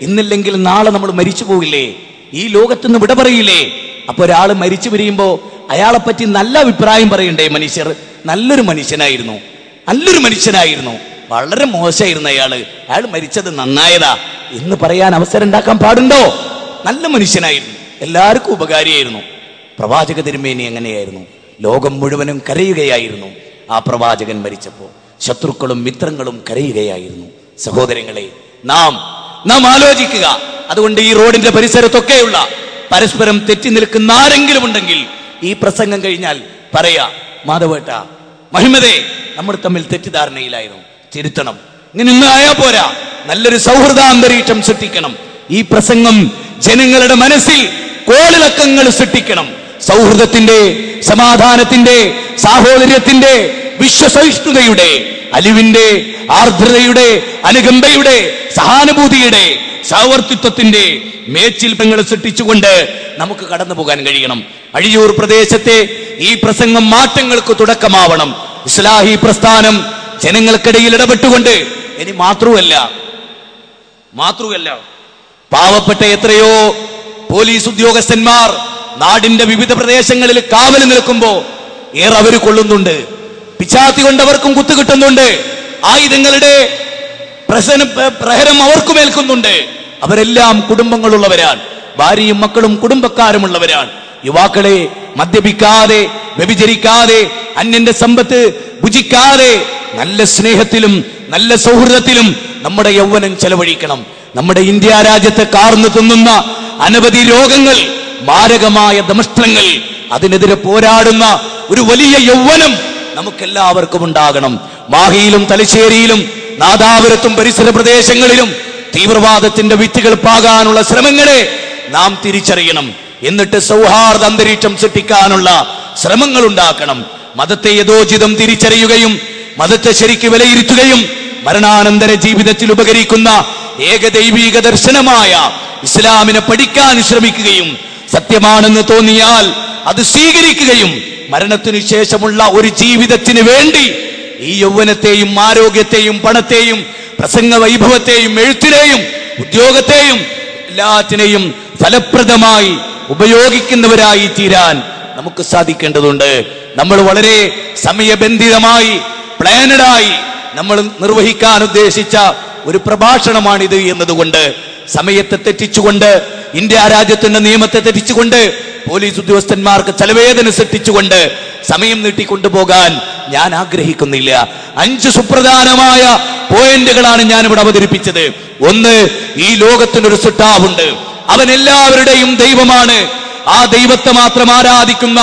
Speaker 1: ഇന്നില്ലെങ്കിൽ നാളെ നമ്മൾ മരിച്ചു പോകില്ലേ? ഈ ലോകത്തുനിന്ന് വിട പറയില്ലേ? അപ്പൊ ഒരാൾ മരിച്ചു പിരിയുമ്പോ അയാളെ പറ്റി നല്ല അഭിപ്രായം പറയണ്ടേ മനുഷ്യർ? നല്ലൊരു മനുഷ്യനായിരുന്നു, വളരെ മോശമായിരുന്നു അയാൾ മരിച്ചത് നന്നായതാ എന്ന് പറയാൻ അവസരം ഉണ്ടാക്കാൻ പാടുണ്ടോ? നല്ല മനുഷ്യനായിരുന്നു, എല്ലാവർക്കും ഉപകാരിയായിരുന്നു. പ്രവാചക തിരുമേനി എങ്ങനെയായിരുന്നു? ലോകം മുഴുവനും കരയുകയായിരുന്നു ആ പ്രവാചകൻ മരിച്ചപ്പോ. ശത്രുക്കളും മിത്രങ്ങളും കരയുകയായിരുന്നു. സഹോദരങ്ങളെ, നാം ആലോചിക്കുക. അതുകൊണ്ട് ഈ റോഡിന്റെ പരിസരത്തൊക്കെയുള്ള പരസ്പരം തെറ്റി നിൽക്കുന്ന ആരെങ്കിലും ഉണ്ടെങ്കിൽ ഈ പ്രസംഗം കഴിഞ്ഞാൽ പറയാ, മാധവേട്ട, മഹിമതേ, നമ്മൾ തമ്മിൽ തെറ്റിദ്ധാരണയിലായിരുന്നു, തിരുത്തണം. ഇങ്ങനെ ഒന്നും ആയാ പോരാ, നല്ലൊരു സൗഹൃദാന്തരീക്ഷം സൃഷ്ടിക്കണം. ഈ പ്രസംഗം ജനങ്ങളുടെ മനസ്സിൽ കോളിളക്കങ്ങൾ സൃഷ്ടിക്കണം. സൗഹൃദത്തിന്റെ, സമാധാനത്തിന്റെ, സാഹോദര്യത്തിന്റെ, വിശ്വസഹിഷ്ണുതയുടെ, അലിവിന്റെ, ആർദ്രതയുടെ, അനുകമ്പയുടെ, സഹാനുഭൂതിയുടെ, സഹവർത്തിത്വത്തിന്റെ മേച്ചിൽപ്പങ്ങൾ സൃഷ്ടിച്ചുകൊണ്ട് നമുക്ക് കടന്നു പോകാൻ കഴിയണം. അഴിയൂർ പ്രദേശത്തെ ഈ പ്രസംഗം മാറ്റങ്ങൾക്ക് തുടക്കമാവണം. ഇസ്ലാഹി പ്രസ്ഥാനം ജനങ്ങൾക്കിടയിൽ ഇടപെട്ടുകൊണ്ട്, ഇനി മാത്രമല്ല പാവപ്പെട്ട എത്രയോ പോലീസ് ഉദ്യോഗസ്ഥന്മാർ നാടിന്റെ വിവിധ പ്രദേശങ്ങളിൽ കാവൽ നിൽക്കുമ്പോ ഏറെ അവർ കൊള്ളുന്നുണ്ട്, പിച്ചാത്തി കൊണ്ടവർക്കും കുത്തു കിട്ടുന്നുണ്ട്, ആയുധങ്ങളുടെ പ്രഹരം അവർക്കും ഏൽക്കുന്നുണ്ട്. അവരെല്ലാം കുടുംബങ്ങളുള്ളവരാണ്, ഭാര്യയും മക്കളും കുടുംബക്കാരുമുള്ളവരാണ്. യുവാക്കളെ, മദ്യപിക്കാതെ, വ്യഭിചരിക്കാതെ, അന്യന്റെ സമ്പത്ത് ഭുജിക്കാതെ, നല്ല സ്നേഹത്തിലും നല്ല സൗഹൃദത്തിലും നമ്മുടെ യൗവനം ചെലവഴിക്കണം. നമ്മുടെ ഇന്ത്യ രാജ്യത്തെ കാർന്നു തിന്നുന്ന അനവധി രോഗങ്ങൾ, മാരകമായ ദംഷ്ട്രങ്ങൾ, അതിനെതിരെ പോരാടുന്ന ഒരു വലിയ യൗവനം നമുക്കെല്ലാവർക്കും ഉണ്ടാകണം. മാഹിയിലും തലശ്ശേരിയിലും നാദാപുരത്തും പരിസര പ്രദേശങ്ങളിലും തീവ്രവാദത്തിന്റെ വിത്തുകൾ പാകാനുള്ള ശ്രമങ്ങളെ നാം തിരിച്ചറിയണം. എന്നിട്ട് സൗഹാർദ്ദ അന്തരീക്ഷം സൃഷ്ടിക്കാനുള്ള ശ്രമങ്ങൾ ഉണ്ടാക്കണം. മതത്തെ യഥോചിതം തിരിച്ചറിയുകയും മതത്തെ ശരിക്ക് വിലയിരുത്തുകയും മരണാനന്തര ജീവിതത്തിൽ ഉപകരിക്കുന്ന ഏകദൈവീക ദർശനമായ ഇസ്ലാമിനെ പഠിക്കാൻ ശ്രമിക്കുകയും സത്യമാണെന്ന് തോന്നിയാൽ അത് സ്വീകരിക്കുകയും മരണത്തിനു ശേഷമുള്ള ഒരു ജീവിതത്തിന് വേണ്ടി ഈ യൗവനത്തെയും ആരോഗ്യത്തെയും പണത്തെയും പ്രസംഗ വൈഭവത്തെയും എഴുത്തിനെയും ഉദ്യോഗത്തെയും എല്ലാറ്റിനെയും ഫലപ്രദമായി ഉപയോഗിക്കുന്നവരായി തീരാൻ നമുക്ക് സാധിക്കേണ്ടതുണ്ട്. നമ്മൾ വളരെ സമയബന്ധിതമായി പ്ലാനഡായി നമ്മൾ നിർവഹിക്കാൻ ഉദ്ദേശിച്ച ഒരു പ്രഭാഷണമാണിത് എന്നതുകൊണ്ട് സമയത്തെ തെറ്റിച്ചുകൊണ്ട്, ഇന്ത്യ രാജ്യത്തിന്റെ നിയമത്തെ തെറ്റിച്ചുകൊണ്ട്, പോലീസ് ഉദ്യോഗസ്ഥന്മാർക്ക് ചെലവേദന സൃഷ്ടിച്ചുകൊണ്ട് സമയം നീട്ടിക്കൊണ്ടുപോകാൻ ഞാൻ ആഗ്രഹിക്കുന്നില്ല. 5 സുപ്രധാനമായ പോയിന്റുകളാണ് ഞാൻ ഇവിടെ അവതരിപ്പിച്ചത്. ഒന്ന്, ഈ ലോകത്തിനൊരു സൃഷ്ടാവുണ്ട്, അവൻ എല്ലാവരുടെയും ദൈവമാണ്. ആ ദൈവത്തെ മാത്രം ആരാധിക്കുന്ന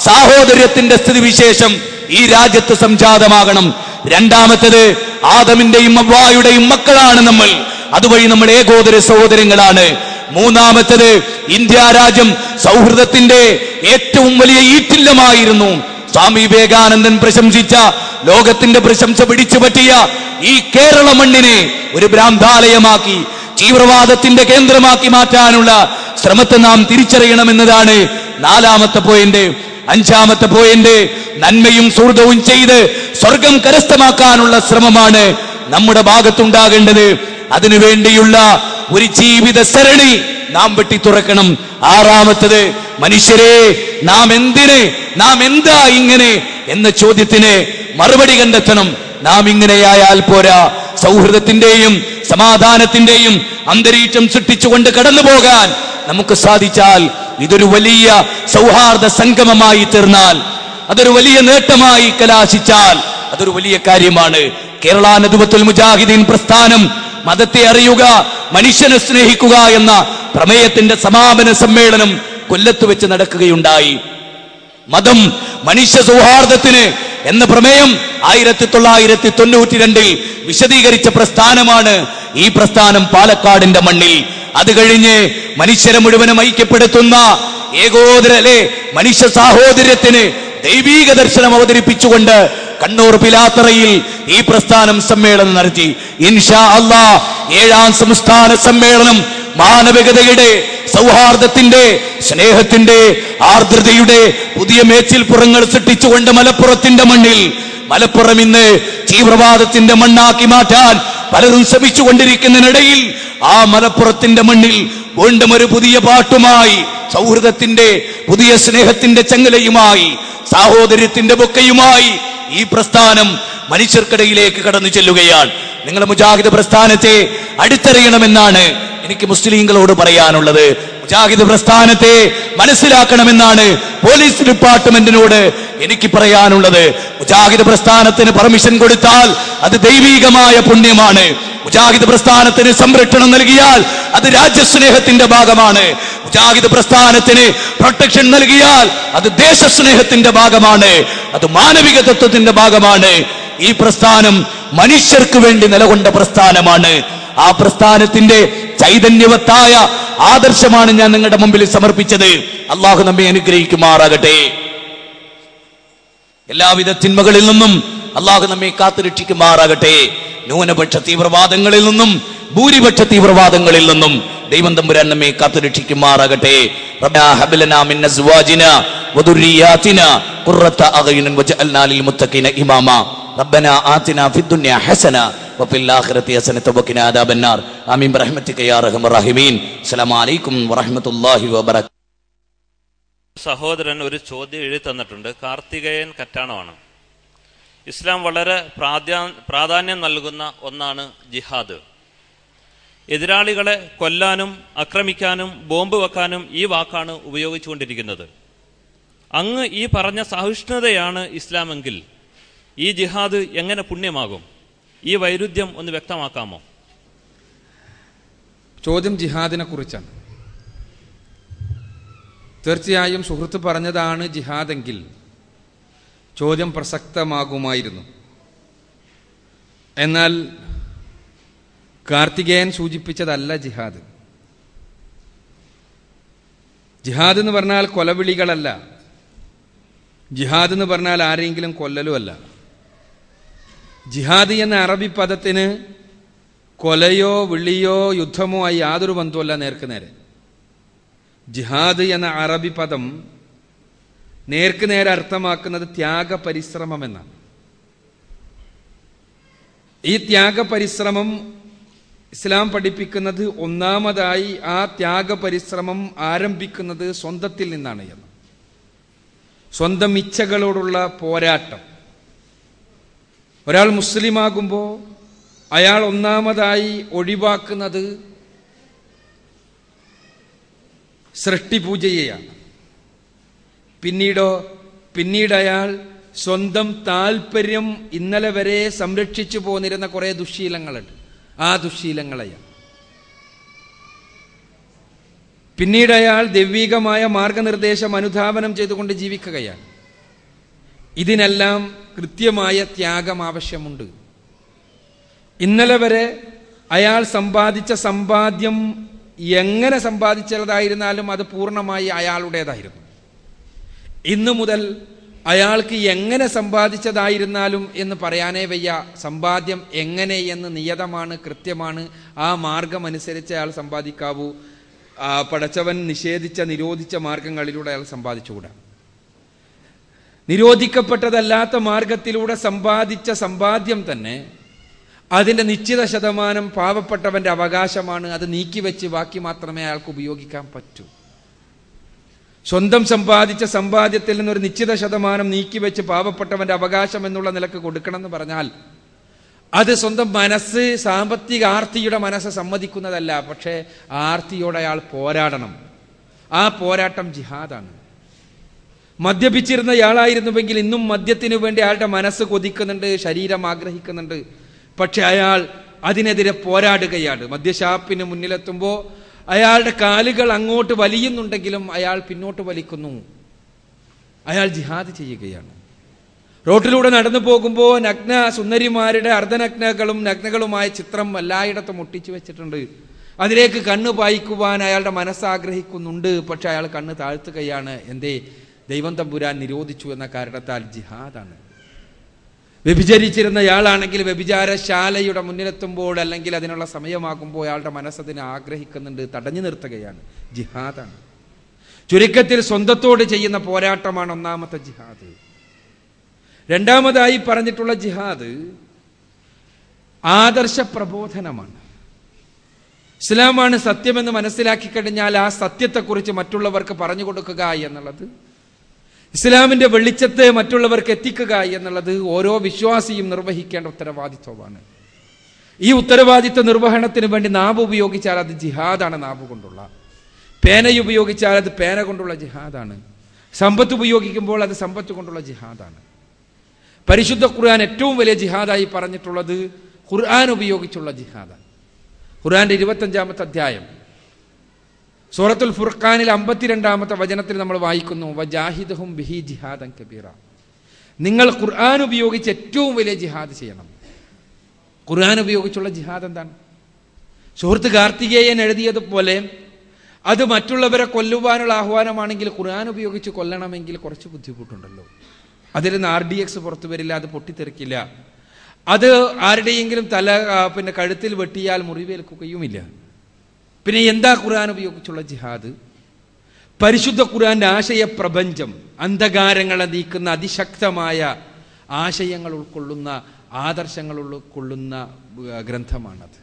Speaker 1: സാഹോദര്യത്തിന്റെ സ്ഥിതിവിശേഷം ഈ രാജ്യത്ത് സംജാതമാകണം. രണ്ടാമത്തേത്, ആദമിന്റെയും ഹവ്വായുടെയും മക്കളാണ് നമ്മൾ. അതുവഴി നമ്മൾ ഏകോദര സഹോദരങ്ങളാണ്. മൂന്നാമത്തത്, ഇന്ത്യ രാജ്യം സൗഹൃദത്തിന്റെ ഏറ്റവും വലിയ ഈറ്റില്ലമായിരുന്നു. സ്വാമി വിവേകാനന്ദൻ പ്രശംസിച്ച, ലോകത്തിന്റെ പ്രശംസ പിടിച്ചു പറ്റിയ ഈ കേരള മണ്ണിനെ ഒരു ഭ്രാന്താലയമാക്കി തീവ്രവാദത്തിന്റെ കേന്ദ്രമാക്കി മാറ്റാനുള്ള ശ്രമത്തെ നാം തിരിച്ചറിയണമെന്നതാണ് നാലാമത്തെ പോയിന്റ്. അഞ്ചാമത്തെ പോയിന്റ്, നന്മയും സുഹൃതവും ചെയ്ത് സ്വർഗം കരസ്ഥമാക്കാനുള്ള ശ്രമമാണ് നമ്മുടെ ഭാഗത്തുണ്ടാകേണ്ടത്. അതിനുവേണ്ടിയുള്ള ഒരു ജീവിത സരണി നാം വെട്ടിത്തുറക്കണം. ആറാമത്തത്, മനുഷ്യരെ നാം എന്താ ഇങ്ങനെ എന്ന ചോദ്യത്തിന് മറുപടി കണ്ടെത്തണം. നാം ഇങ്ങനെയായാൽ പോരാ. സൗഹൃദത്തിന്റെയും സമാധാനത്തിന്റെയും അന്തരീക്ഷം സൃഷ്ടിച്ചുകൊണ്ട് കടന്നു പോകാൻ നമുക്ക് സാധിച്ചാൽ, ഇതൊരു വലിയ സൗഹാർദ്ദ സംഗമമായി തീർന്നാൽ, അതൊരു വലിയ നേട്ടമായി കലാശിച്ചാൽ അതൊരു വലിയ കാര്യമാണ്. കേരള നദ്വത്തുൽ മുജാഹിദീൻ പ്രസ്ഥാനം മതത്തെ അറിയുക, മനുഷ്യനെ സ്നേഹിക്കുക എന്ന പ്രമേയത്തിന്റെ സമാപന സമ്മേളനം കൊല്ലത്ത് വെച്ച് നടക്കുകയുണ്ടായി. മതം മനുഷ്യ സൗഹാർദ്ദത്തിന് എന്ന പ്രമേയം 1992 വിശദീകരിച്ച പ്രസ്ഥാനമാണ് ഈ പ്രസ്ഥാനം പാലക്കാടിന്റെ മണ്ണിൽ. അത് കഴിഞ്ഞ് മനുഷ്യരെ മുഴുവനും ഐക്യപ്പെടുത്തുന്ന ഏകോദരലെ മനുഷ്യ സാഹോദര്യത്തിന് ദൈവീക ദർശനം അവതരിപ്പിച്ചുകൊണ്ട് കണ്ണൂർ പിലാത്തറയിൽ ഈ പ്രസ്ഥാനം സമ്മേളനം നടത്തി. ഇൻഷാ അല്ലാഹ് 7ാം സംസ്ഥാന സമ്മേളനം മാനവികതയുടെ, സൗഹാർദ്ദത്തിന്റെ, സ്നേഹത്തിന്റെ, ആർദ്രതയുടെ പുതിയ മേച്ചിൽപ്പുറങ്ങൾ സൃഷ്ടിച്ചുകൊണ്ട് മലപ്പുറത്തിന്റെ മണ്ണിൽ, മലപ്പുറം ഇന്ന് തീവ്രവാദത്തിന്റെ മണ്ണാക്കി മാറ്റാൻ പലരും ശ്രമിച്ചുകൊണ്ടിരിക്കുന്നതിനിടയിൽ ആ മലപ്പുറത്തിന്റെ മണ്ണിൽ വീണ്ടും ഒരു പുതിയ പാട്ടുമായി, സൗഹൃദത്തിന്റെ പുതിയ സ്നേഹത്തിന്റെ ചങ്ങലയുമായി, സാഹോദര്യത്തിന്റെ ബൊക്കയുമായി ഈ പ്രസ്ഥാനം മനുഷ്യർക്കിടയിലേക്ക് കടന്നു ചെല്ലുകയാണ്. നിങ്ങൾ മുജാഹിദ് പ്രസ്ഥാനത്തെ അടുത്തറിയണമെന്നാണ് എനിക്ക് മുസ്ലിങ്ങളോട് പറയാനുള്ളത്. മുജാഹിദ് പ്രസ്ഥാനത്തെ മനസ്സിലാക്കണമെന്നാണ് പോലീസ് ഡിപ്പാർട്ട്മെന്റിനോട് എനിക്ക് പറയാനുള്ളത്. മുജാഹിദ് പ്രസ്ഥാനത്തിന് പെർമിഷൻ കൊടുത്താൽ അത് ദൈവീകമായ പുണ്യമാണ്. മുജാഹിദ് പ്രസ്ഥാനത്തിന് സംരക്ഷണം നൽകിയാൽ അത് രാജ്യസ്നേഹത്തിന്റെ ഭാഗമാണ്. മുജാഹിദ് പ്രസ്ഥാനത്തിന് പ്രൊട്ടക്ഷൻ നൽകിയാൽ അത് ദേശസ്നേഹത്തിന്റെ ഭാഗമാണ്, അത് മാനവിക തത്വത്തിന്റെ ഭാഗമാണ്. ഈ പ്രസ്ഥാനം മനുഷ്യർക്ക് വേണ്ടി നിലകൊണ്ട പ്രസ്ഥാനമാണ്. ആ പ്രസ്ഥാനത്തിന്റെ ചൈതന്യവത്തായ ആദർശമാണ് ഞാൻ നിങ്ങളുടെ മുമ്പിൽ സമർപ്പിച്ചത്. അള്ളാഹു നമ്മെ അനുഗ്രഹിക്കുമാറാകട്ടെ. എല്ലാവിധ തിന്മകളിൽ നിന്നും അള്ളാഹു നമ്മെ കാത്തുരക്ഷിക്കുമാറാകട്ടെ. ന്യൂനപക്ഷ തീവ്രവാദങ്ങളിൽ നിന്നും ഭൂരിപക്ഷ തീവ്രവാദങ്ങളിൽ നിന്നും ദൈവം തമ്പുരാൻ നമ്മെ കാത്തുരക്ഷിക്കുമാറാകട്ടെ. റബ്ബനാ ഹബ് ലനാ മിൻ അസ്വാജിനാ വദുർരിയാതിനാ ഖുർറത അഅ്യുനിൻ വജഅൽനാ ലിൽ മുത്തഖീന ഇമാമാ. റബ്ബനാ ആതിനാ ഫിദ്ദുനിയാ ഹസന വഫിൽ ആഖിറതി ഹസനത വഖിനാ അദാബന്നാർ. ആമീൻ ബിറഹ്മതിക യാ അർഹമർ റഹീമീൻ. അസ്സലാമു അലൈക്കും വറഹ്മത്തുള്ളാഹി വബറകാതുഹു.
Speaker 2: സഹോദരൻ ഒരു ചോദ്യം എഴുതി തന്നിട്ടുണ്ട്. കാർത്തികേയൻ കറ്റാണമാണ്. ഇസ്ലാം വളരെ പ്രാധാന്യം നൽകുന്ന ഒന്നാണ് ജിഹാദ്. എതിരാളികളെ കൊല്ലാനും ആക്രമിക്കാനും ബോംബ് വെക്കാനും ഈ വാക്കാണ് ഉപയോഗിച്ചുകൊണ്ടിരിക്കുന്നത്. അങ്ങ് ഈ പറഞ്ഞ സഹിഷ്ണുതയാണ് ഇസ്ലാമെങ്കിൽ ഈ ജിഹാദ് എങ്ങനെ പുണ്യമാകും? ഈ വൈരുദ്ധ്യം ഒന്ന് വ്യക്തമാക്കാമോ?
Speaker 3: ചോദ്യം ജിഹാദിനെ കുറിച്ചാണ്. തീർച്ചയായും സുഹൃത്ത് പറഞ്ഞതാണ് ജിഹാദെങ്കിൽ ചോദ്യം പ്രസക്തമാകുമായിരുന്നു. എന്നാൽ കാർത്തികേയൻ സൂചിപ്പിച്ചതല്ല ജിഹാദ്. ജിഹാദ് എന്ന് പറഞ്ഞാൽ കൊലവിളികളല്ല. ജിഹാദ് എന്ന് പറഞ്ഞാൽ ആരെങ്കിലും കൊല്ലലുമല്ല. ജിഹാദ് എന്ന അറബി പദത്തിന് കൊലയോ വിളിയോ യുദ്ധമോ ആയി യാതൊരു ബന്ധവുമല്ല നേർക്ക് നേരെ. ജിഹാദ് എന്ന അറബി പദം നേർക്ക് നേരെ അർത്ഥമാക്കുന്നത് ത്യാഗപരിശ്രമം എന്നാണ്. ഈ ത്യാഗപരിശ്രമം ഇസ്ലാം പഠിപ്പിക്കുന്നത് ഒന്നാമതായി ആ ത്യാഗപരിശ്രമം ആരംഭിക്കുന്നത് സ്വന്തത്തിൽ നിന്നാണ് എന്ന്. സ്വന്തം ഇച്ഛകളോടുള്ള പോരാട്ടം. ഒരാൾ മുസ്ലിമാകുമ്പോൾ അയാൾ ഒന്നാമതായി ഒഴിവാക്കുന്നത് സൃഷ്ടിപൂജയെയാണ്. പിന്നീട് അയാൾ സ്വന്തം താല്പര്യം ഇന്നലെ വരെ സംരക്ഷിച്ചു പോന്നിരുന്ന കുറെ ദുശ്ശീലങ്ങളുണ്ട്. ആ ദുശ്ശീലങ്ങളെയാണ്. പിന്നീട് അയാൾ ദൈവികമായ മാർഗനിർദ്ദേശം അനുധാവനം ചെയ്തുകൊണ്ട് ജീവിക്കുകയാണ്. ഇതിനെല്ലാം കൃത്യമായ ത്യാഗം ആവശ്യമുണ്ട്. ഇന്നലെ വരെ അയാൾ സമ്പാദിച്ച സമ്പാദ്യം എങ്ങനെ സമ്പാദിച്ചതായിരുന്നാലും അത് പൂർണ്ണമായി അയാളുടേതായിരുന്നു. ഇന്നു മുതൽ അയാൾക്ക് എങ്ങനെ സമ്പാദിച്ചതായിരുന്നാലും എന്ന് പറയാനേ വയ്യ. സമ്പാദ്യം എങ്ങനെ എന്ന് നിയതമാണ്, കൃത്യമാണ്. ആ മാർഗം അനുസരിച്ച് അയാൾ സമ്പാദിക്കാവൂ. പടച്ചവൻ നിരോധിച്ച മാർഗങ്ങളിലൂടെ അയാൾ സമ്പാദിച്ചുകൂടാ. നിരോധിക്കപ്പെട്ടതല്ലാത്ത മാർഗത്തിലൂടെ സമ്പാദിച്ച സമ്പാദ്യം തന്നെ അതിൻ്റെ നിശ്ചിത ശതമാനം പാവപ്പെട്ടവന്റെ അവകാശമാണ്. അത് നീക്കിവെച്ച് ബാക്കി മാത്രമേ അയാൾക്ക് ഉപയോഗിക്കാൻ പറ്റൂ. സ്വന്തം സമ്പാദിച്ച സമ്പാദ്യത്തിൽ നിന്നൊരു നിശ്ചിത ശതമാനം നീക്കിവെച്ച് പാവപ്പെട്ടവന്റെ അവകാശം എന്നുള്ള നിലക്ക് കൊടുക്കണം എന്ന് പറഞ്ഞാൽ അത് സ്വന്തം മനസ്സ്, സാമ്പത്തിക ആർത്തിയുടെ മനസ്സ് സമ്മതിക്കുന്നതല്ല. പക്ഷേ ആർത്തിയോടെ അയാൾ പോരാടണം. ആ പോരാട്ടം ജിഹാദാണ്. മദ്യപിച്ചിരുന്നയാളായിരുന്നുവെങ്കിൽ ഇന്നും മദ്യത്തിനു വേണ്ടി അയാളുടെ മനസ്സ് കൊതിക്കുന്നുണ്ട്, ശരീരം ആഗ്രഹിക്കുന്നുണ്ട്. പക്ഷെ അയാൾ അതിനെതിരെ പോരാടുകയാണ്. മദ്യഷാപ്പിന് മുന്നിലെത്തുമ്പോൾ അയാളുടെ കാലുകൾ അങ്ങോട്ട് വലിയുന്നുണ്ടെങ്കിലും അയാൾ പിന്നോട്ട് വലിക്കുന്നു. അയാൾ ജിഹാദ് ചെയ്യുകയാണ്. റോട്ടിലൂടെ നടന്നു പോകുമ്പോൾ നഗ്ന സുന്ദരിമാരുടെ അർദ്ധനഗ്നകളും നഗ്നകളുമായ ചിത്രം എല്ലായിടത്തും ഒട്ടിച്ചു വെച്ചിട്ടുണ്ട്. അതിലേക്ക് കണ്ണ് പായിക്കുവാൻ അയാളുടെ മനസ്സാഗ്രഹിക്കുന്നുണ്ട്. പക്ഷെ അയാൾ കണ്ണ് താഴ്ത്തുകയാണ്. എന്തേ? ദൈവം തമ്പുരാൻ നിരോധിച്ചു എന്ന കാരണത്താൽ. ജിഹാദാണ്. വ്യഭിചരിച്ചിരുന്നയാളാണെങ്കിൽ വ്യഭിചാരശാലയുടെ മുന്നിലെത്തുമ്പോൾ അല്ലെങ്കിൽ അതിനുള്ള സമയമാകുമ്പോൾ അയാളുടെ മനസ്സതിനെ ആഗ്രഹിക്കുന്നുണ്ട്, തടഞ്ഞു നിർത്തുകയാണ്. ജിഹാദാണ്. ചുരുക്കത്തിൽ സ്വന്തത്തോട് ചെയ്യുന്ന പോരാട്ടമാണ് ഒന്നാമത്തെ ജിഹാദ്. രണ്ടാമതായി പറഞ്ഞിട്ടുള്ള ജിഹാദ് ആദർശ പ്രബോധനമാണ്. ഇസ്ലാമാണ് സത്യമെന്ന് മനസ്സിലാക്കി കഴിഞ്ഞാൽ ആ സത്യത്തെക്കുറിച്ച് മറ്റുള്ളവർക്ക് പറഞ്ഞു കൊടുക്കുക എന്നുള്ളത്, ഇസ്ലാമിന്റെ വെളിച്ചത്തെ മറ്റുള്ളവർക്ക് എത്തിക്കുക എന്നുള്ളത് ഓരോ വിശ്വാസിയും നിർവഹിക്കേണ്ട ഉത്തരവാദിത്വമാണ്. ഈ ഉത്തരവാദിത്വ നിർവഹണത്തിന് വേണ്ടി നാവ് ഉപയോഗിച്ചാൽ അത് ജിഹാദാണ്. നാവ് കൊണ്ടുള്ള പേന ഉപയോഗിച്ചാൽ അത് പേന കൊണ്ടുള്ള ജിഹാദാണ്. സമ്പത്ത് ഉപയോഗിക്കുമ്പോൾ അത് സമ്പത്ത് കൊണ്ടുള്ള ജിഹാദാണ്. പരിശുദ്ധ ഖുർആൻ ഏറ്റവും വലിയ ജിഹാദായി പറഞ്ഞിട്ടുള്ളത് ഖുർആൻ ഉപയോഗിച്ചുള്ള ജിഹാദാണ്. ഖുർആന്റെ 25-ാമത്തെ അധ്യായം സൂറത്തുൽ ഫുർഖാനിൽ 52-ാമത്തെ വചനത്തിൽ നമ്മൾ വായിക്കുന്നു, വജാഹിദഹും ബിഹി ജിഹാദൻ കബീറ. നിങ്ങൾ ഖുർആൻ ഉപയോഗിച്ച് ഏറ്റവും വലിയ ജിഹാദ് ചെയ്യണം. ഖുർആൻ ഉപയോഗിച്ചുള്ള ജിഹാദ് എന്താണ്? സുഹൃത്ത് കാർത്തികേയൻ എഴുതിയതുപോലെ അത് മറ്റുള്ളവരെ കൊല്ലുവാനുള്ള ആഹ്വാനമാണെങ്കിൽ ഖുർആൻ ഉപയോഗിച്ച് കൊല്ലണമെങ്കിൽ കുറച്ച് ബുദ്ധിമുട്ടുണ്ടല്ലോ. അതിൽ നിന്ന് RDX പുറത്തു വരില്ല, അത് പൊട്ടിത്തെറിക്കില്ല. അത് ആരുടെയെങ്കിലും തല കഴുത്തിൽ വെട്ടിയാൽ മുറിവേൽക്കുകയുമില്ല. പിന്നെ എന്താ ഖുർആൻ ഉപയോഗിച്ചുള്ള ജിഹാദ്? പരിശുദ്ധ ഖുർആന്റെ ആശയ പ്രപഞ്ചം, അന്ധകാരങ്ങളെ നീക്കുന്ന അതിശക്തമായ ആശയങ്ങൾ ഉൾക്കൊള്ളുന്ന, ആദർശങ്ങൾ ഉൾക്കൊള്ളുന്ന ഗ്രന്ഥമാണത്.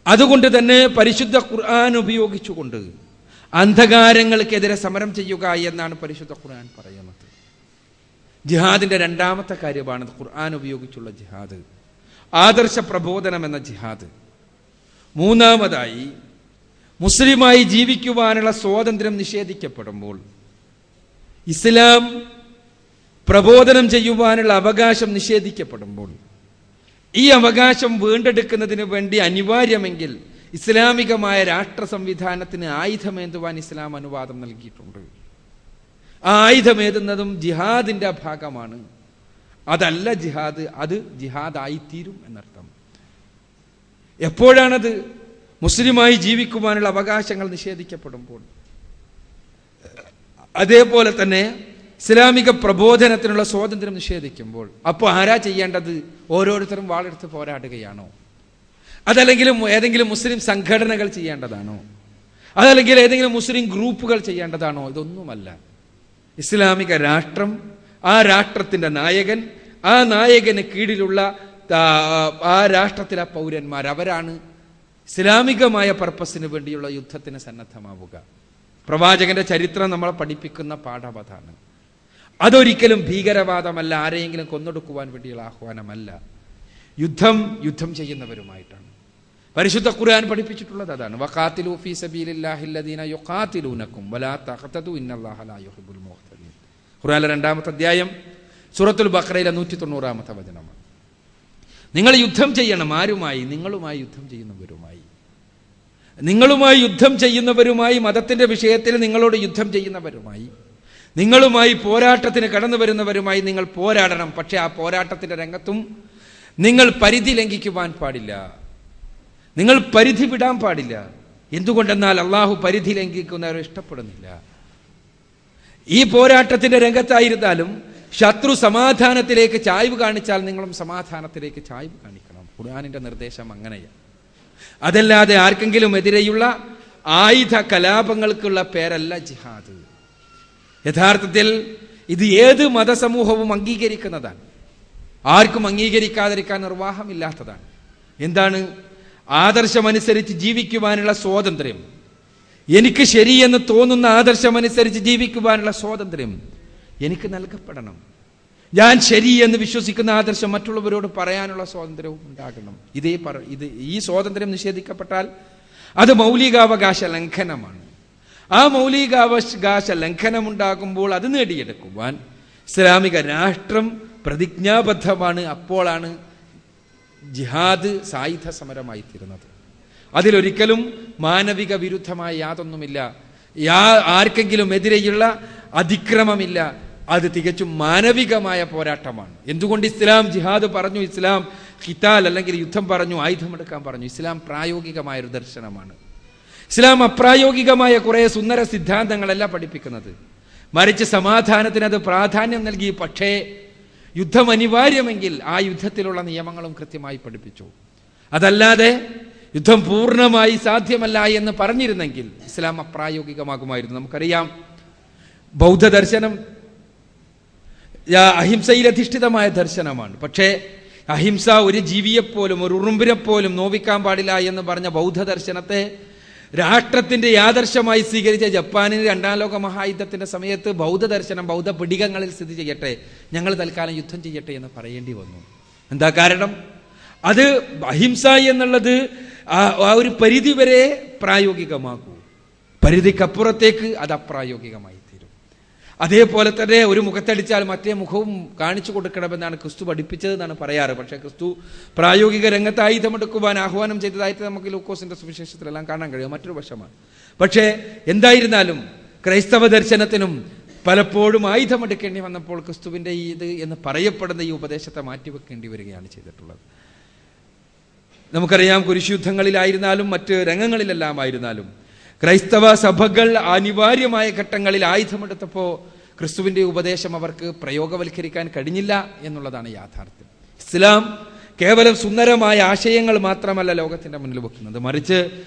Speaker 3: അതുകൊണ്ട് തന്നെ പരിശുദ്ധ ഖുർആൻ ഉപയോഗിച്ചുകൊണ്ട് അന്ധകാരങ്ങൾക്കെതിരെ സമരം ചെയ്യുക എന്നാണ് പരിശുദ്ധ ഖുർആൻ പറയുന്നത്. ജിഹാദിന്റെ രണ്ടാമത്തെ കാര്യമാണ് ഖുർആൻ ഉപയോഗിച്ചുള്ള ജിഹാദ്, ആദർശ പ്രബോധനം എന്ന ജിഹാദ്. മൂന്നാമതായി മുസ്ലിമായി ജീവിക്കുവാനുള്ള സ്വാതന്ത്ര്യം നിഷേധിക്കപ്പെടുമ്പോൾ, ഇസ്ലാം പ്രബോധനം ചെയ്യുവാനുള്ള അവകാശം നിഷേധിക്കപ്പെടുമ്പോൾ, ഈ അവകാശം വീണ്ടെടുക്കുന്നതിന് വേണ്ടി അനിവാര്യമെങ്കിൽ ഇസ്ലാമികമായ രാഷ്ട്ര സംവിധാനത്തിന് ആയുധമേന്തുവാൻ ഇസ്ലാം അനുവാദം നൽകിയിട്ടുണ്ട്. ആ ആയുധമേതുന്നതും ജിഹാദിന്റെ ഭാഗമാണ്. അതല്ല ജിഹാദ്, അത് ജിഹാദായിത്തീരും എന്നർത്ഥം. എപ്പോഴാണത്? മുസ്ലിമായി ജീവിക്കുവാനുള്ള അവകാശങ്ങൾ നിഷേധിക്കപ്പെടുമ്പോൾ. അതേപോലെ തന്നെ ഇസ്ലാമിക പ്രബോധനത്തിനുള്ള സ്വാതന്ത്ര്യം നിഷേധിക്കുമ്പോൾ. അപ്പോൾ ആരാ ചെയ്യേണ്ടത്? ഓരോരുത്തരും വാളെടുത്ത് പോരാടുകയാണോ? അതല്ലെങ്കിൽ ഏതെങ്കിലും മുസ്ലിം സംഘടനകൾ ചെയ്യേണ്ടതാണോ? അതല്ലെങ്കിൽ ഏതെങ്കിലും മുസ്ലിം ഗ്രൂപ്പുകൾ ചെയ്യേണ്ടതാണോ? ഇതൊന്നുമല്ല. ഇസ്ലാമിക രാഷ്ട്രം, ആ രാഷ്ട്രത്തിന്റെ നായകൻ, ആ നായകന് കീഴിലുള്ള ആ രാഷ്ട്രത്തിലെ പൗരന്മാർ, അവരാണ് ഇസ്ലാമികമായ പർപ്പസിന് വേണ്ടിയുള്ള യുദ്ധത്തിന് സന്നദ്ധമാവുക. പ്രവാചകന്റെ ചരിത്രം നമ്മളെ പഠിപ്പിക്കുന്ന പാഠം അതാണ്. അതൊരിക്കലും ഭീകരവാദമല്ല, ആരെയെങ്കിലും കൊന്നൊടുക്കുവാൻ വേണ്ടിയുള്ള ആഹ്വാനമല്ല. യുദ്ധം ചെയ്യുന്നവരുമായിട്ടാണ്. പരിശുദ്ധ ഖുർആൻ പഠിപ്പിച്ചിട്ടുള്ളത് അതാണ്. വഖാതിലൂ ഫീ സബീലില്ലാഹി അല്ലദീന യുഖാതിലൂനകും വലാ തഖ്തദൂ ഇന്നല്ലാഹ ലാ യുഹിബ്ബുൽ മുഖ്തദീൻ. ഖുർആനിലെ 2-ാമത്തെ അധ്യായം സൂറത്തുൽ ബഖറയിലെ 190-ാമത്തെ വചനമാണ്. നിങ്ങൾ യുദ്ധം ചെയ്യണം. ആരുമായി? നിങ്ങളുമായി യുദ്ധം ചെയ്യുന്നവരുമായി. നിങ്ങളുമായി യുദ്ധം ചെയ്യുന്നവരുമായി, മതത്തിന്റെ വിഷയത്തിൽ നിങ്ങളോട് യുദ്ധം ചെയ്യുന്നവരുമായി, നിങ്ങളുമായി പോരാട്ടത്തിന് കടന്നു വരുന്നവരുമായി നിങ്ങൾ പോരാടണം. പക്ഷെ ആ പോരാട്ടത്തിന്റെ രംഗത്തും നിങ്ങൾ പരിധി ലംഘിക്കുവാൻ പാടില്ല, നിങ്ങൾ പരിധി വിടാൻ പാടില്ല. എന്തുകൊണ്ടെന്നാൽ അള്ളാഹു പരിധി ലംഘിക്കുന്നവരെ ഇഷ്ടപ്പെടുന്നില്ല. ഈ പോരാട്ടത്തിന്റെ രംഗത്തായിരുന്നാലും ശത്രു സമാധാനത്തിലേക്ക് ചായ്വ് കാണിച്ചാൽ നിങ്ങളും സമാധാനത്തിലേക്ക് ചായ്വ് കാണിക്കണം. ഖുർആനിന്റെ നിർദ്ദേശം അങ്ങനെയാണ്. അതല്ലാതെ ആർക്കെങ്കിലും എതിരെയുള്ള ആയുധ കലാപങ്ങൾക്കുള്ള പേരല്ല ജിഹാദ്. യഥാർത്ഥത്തിൽ ഇത് ഏത് മതസമൂഹവും അംഗീകരിക്കുന്നതാണ്, ആർക്കും അംഗീകരിക്കാതിരിക്കാൻ നിർവാഹമില്ലാത്തതാണ്. എന്താണ്? ആദർശമനുസരിച്ച് ജീവിക്കുവാനുള്ള സ്വാതന്ത്ര്യം, എനിക്ക് ശരിയെന്ന് തോന്നുന്ന ആദർശമനുസരിച്ച് ജീവിക്കുവാനുള്ള സ്വാതന്ത്ര്യം എനിക്ക് നൽകപ്പെടണം. ഞാൻ ശരി എന്ന് വിശ്വസിക്കുന്ന ആദർശം മറ്റുള്ളവരോട് പറയാനുള്ള സ്വാതന്ത്ര്യവും ഉണ്ടാകണം. ഈ സ്വാതന്ത്ര്യം നിഷേധിക്കപ്പെട്ടാൽ അത് മൗലികാവകാശ ലംഘനമാണ്. ആ മൗലികാവകാശ ലംഘനം ഉണ്ടാകുമ്പോൾ അത് നേടിയെടുക്കുവാൻ ഇസ്ലാമിക രാഷ്ട്രം പ്രതിജ്ഞാബദ്ധമാണ്. അപ്പോഴാണ് ജിഹാദ് സായുധ സമരമായി തീരുന്നത്. അതിലൊരിക്കലും മാനവിക വിരുദ്ധമായ യാതൊന്നുമില്ല, ആർക്കെങ്കിലും എതിരെയുള്ള അതിക്രമമില്ല. അത് തികച്ചും മാനവികമായ പോരാട്ടമാണ്. എന്തുകൊണ്ട് ഇസ്ലാം ജിഹാദ് പറഞ്ഞു, ഇസ്ലാം ഖിതാൽ അല്ലെങ്കിൽ യുദ്ധം പറഞ്ഞു, ആയുധമെടുക്കാൻ പറഞ്ഞു? ഇസ്ലാം പ്രായോഗികമായൊരു ദർശനമാണ്. ഇസ്ലാം അപ്രായോഗികമായ കുറെ സുന്ദര സിദ്ധാന്തങ്ങളല്ല പഠിപ്പിക്കുന്നത്. മറിച്ച് സമാധാനത്തിന് അത് പ്രാധാന്യം നൽകി. പക്ഷേ യുദ്ധം അനിവാര്യമെങ്കിൽ ആ യുദ്ധത്തിലുള്ള നിയമങ്ങളും കൃത്യമായി പഠിപ്പിച്ചു. അതല്ലാതെ യുദ്ധം പൂർണ്ണമായി സാധ്യമല്ല എന്ന് പറഞ്ഞിരുന്നെങ്കിൽ ഇസ്ലാം അപ്രായോഗികമാകുമായിരുന്നു. നമുക്കറിയാം, ബൗദ്ധ ദർശനം അഹിംസയിലധിഷ്ഠിതമായ ദർശനമാണ്. പക്ഷേ അഹിംസ ഒരു ജീവിയെപ്പോലും ഒരു ഉറുമ്പിനെപ്പോലും നോവിക്കാൻ പാടില്ല എന്ന് പറഞ്ഞ ബൗദ്ധ ദർശനത്തെ രാഷ്ട്രത്തിന്റെ ആദർശമായി സ്വീകരിച്ച ജപ്പാനിന് രണ്ടാം ലോക മഹായുദ്ധത്തിന്റെ സമയത്ത് ബൗദ്ധ ദർശനം ബൗദ്ധ പിടികങ്ങളിൽ സ്ഥിതി ചെയ്യട്ടെ, ഞങ്ങൾ തൽക്കാലം യുദ്ധം ചെയ്യട്ടെ എന്ന് പറയേണ്ടി വന്നു. എന്താ കാരണം? അത് അഹിംസ എന്നുള്ളത് ആ ഒരു പരിധി വരെ പ്രായോഗികമാകൂ, പരിധിക്കപ്പുറത്തേക്ക് അത് അപ്രായോഗികമായി തീരും. അതേപോലെ തന്നെ ഒരു മുഖത്തടിച്ചാൽ മറ്റേ മുഖവും കാണിച്ചു കൊടുക്കണമെന്നാണ് ക്രിസ്തു പഠിപ്പിച്ചതെന്നാണ് പറയാറ്. പക്ഷേ ക്രിസ്തു പ്രായോഗിക രംഗത്ത് ആയുധമെടുക്കുവാൻ ആഹ്വാനം ചെയ്തതായിട്ട് നമുക്ക് ലൂക്കോസിന്റെ സുവിശേഷത്തിലെല്ലാം കാണാൻ കഴിയും. മറ്റൊരു വശമാണ്. പക്ഷേ എന്തായിരുന്നാലും ക്രൈസ്തവ ദർശനത്തിനും പലപ്പോഴും ആയുധമെടുക്കേണ്ടി വന്നപ്പോൾ ക്രിസ്തുവിന്റെ ഇത് എന്ന് പറയപ്പെടുന്ന ഈ ഉപദേശത്തെ മാറ്റിവെക്കേണ്ടി വരികയാണ് ചെയ്തിട്ടുള്ളത്. നമുക്കറിയാം, കുരിശുയുദ്ധങ്ങളിലായിരുന്നാലും മറ്റ് രംഗങ്ങളിലെല്ലാം ആയിരുന്നാലും ക്രൈസ്തവ സഭകൾ അനിവാര്യമായ ഘട്ടങ്ങളിൽ ആയുധമെടുത്തപ്പോൾ ക്രിസ്തുവിന്റെ ഉപദേശം അവർക്ക് പ്രയോഗവൽക്കരിക്കാൻ കഴിഞ്ഞില്ല എന്നുള്ളതാണ് യാഥാർത്ഥ്യം. ഇസ്ലാം കേവലം സുന്ദരമായ ആശയങ്ങൾ മാത്രമല്ല ലോകത്തിന്റെ മുന്നിൽ വെക്കുന്നത്, മറിച്ച്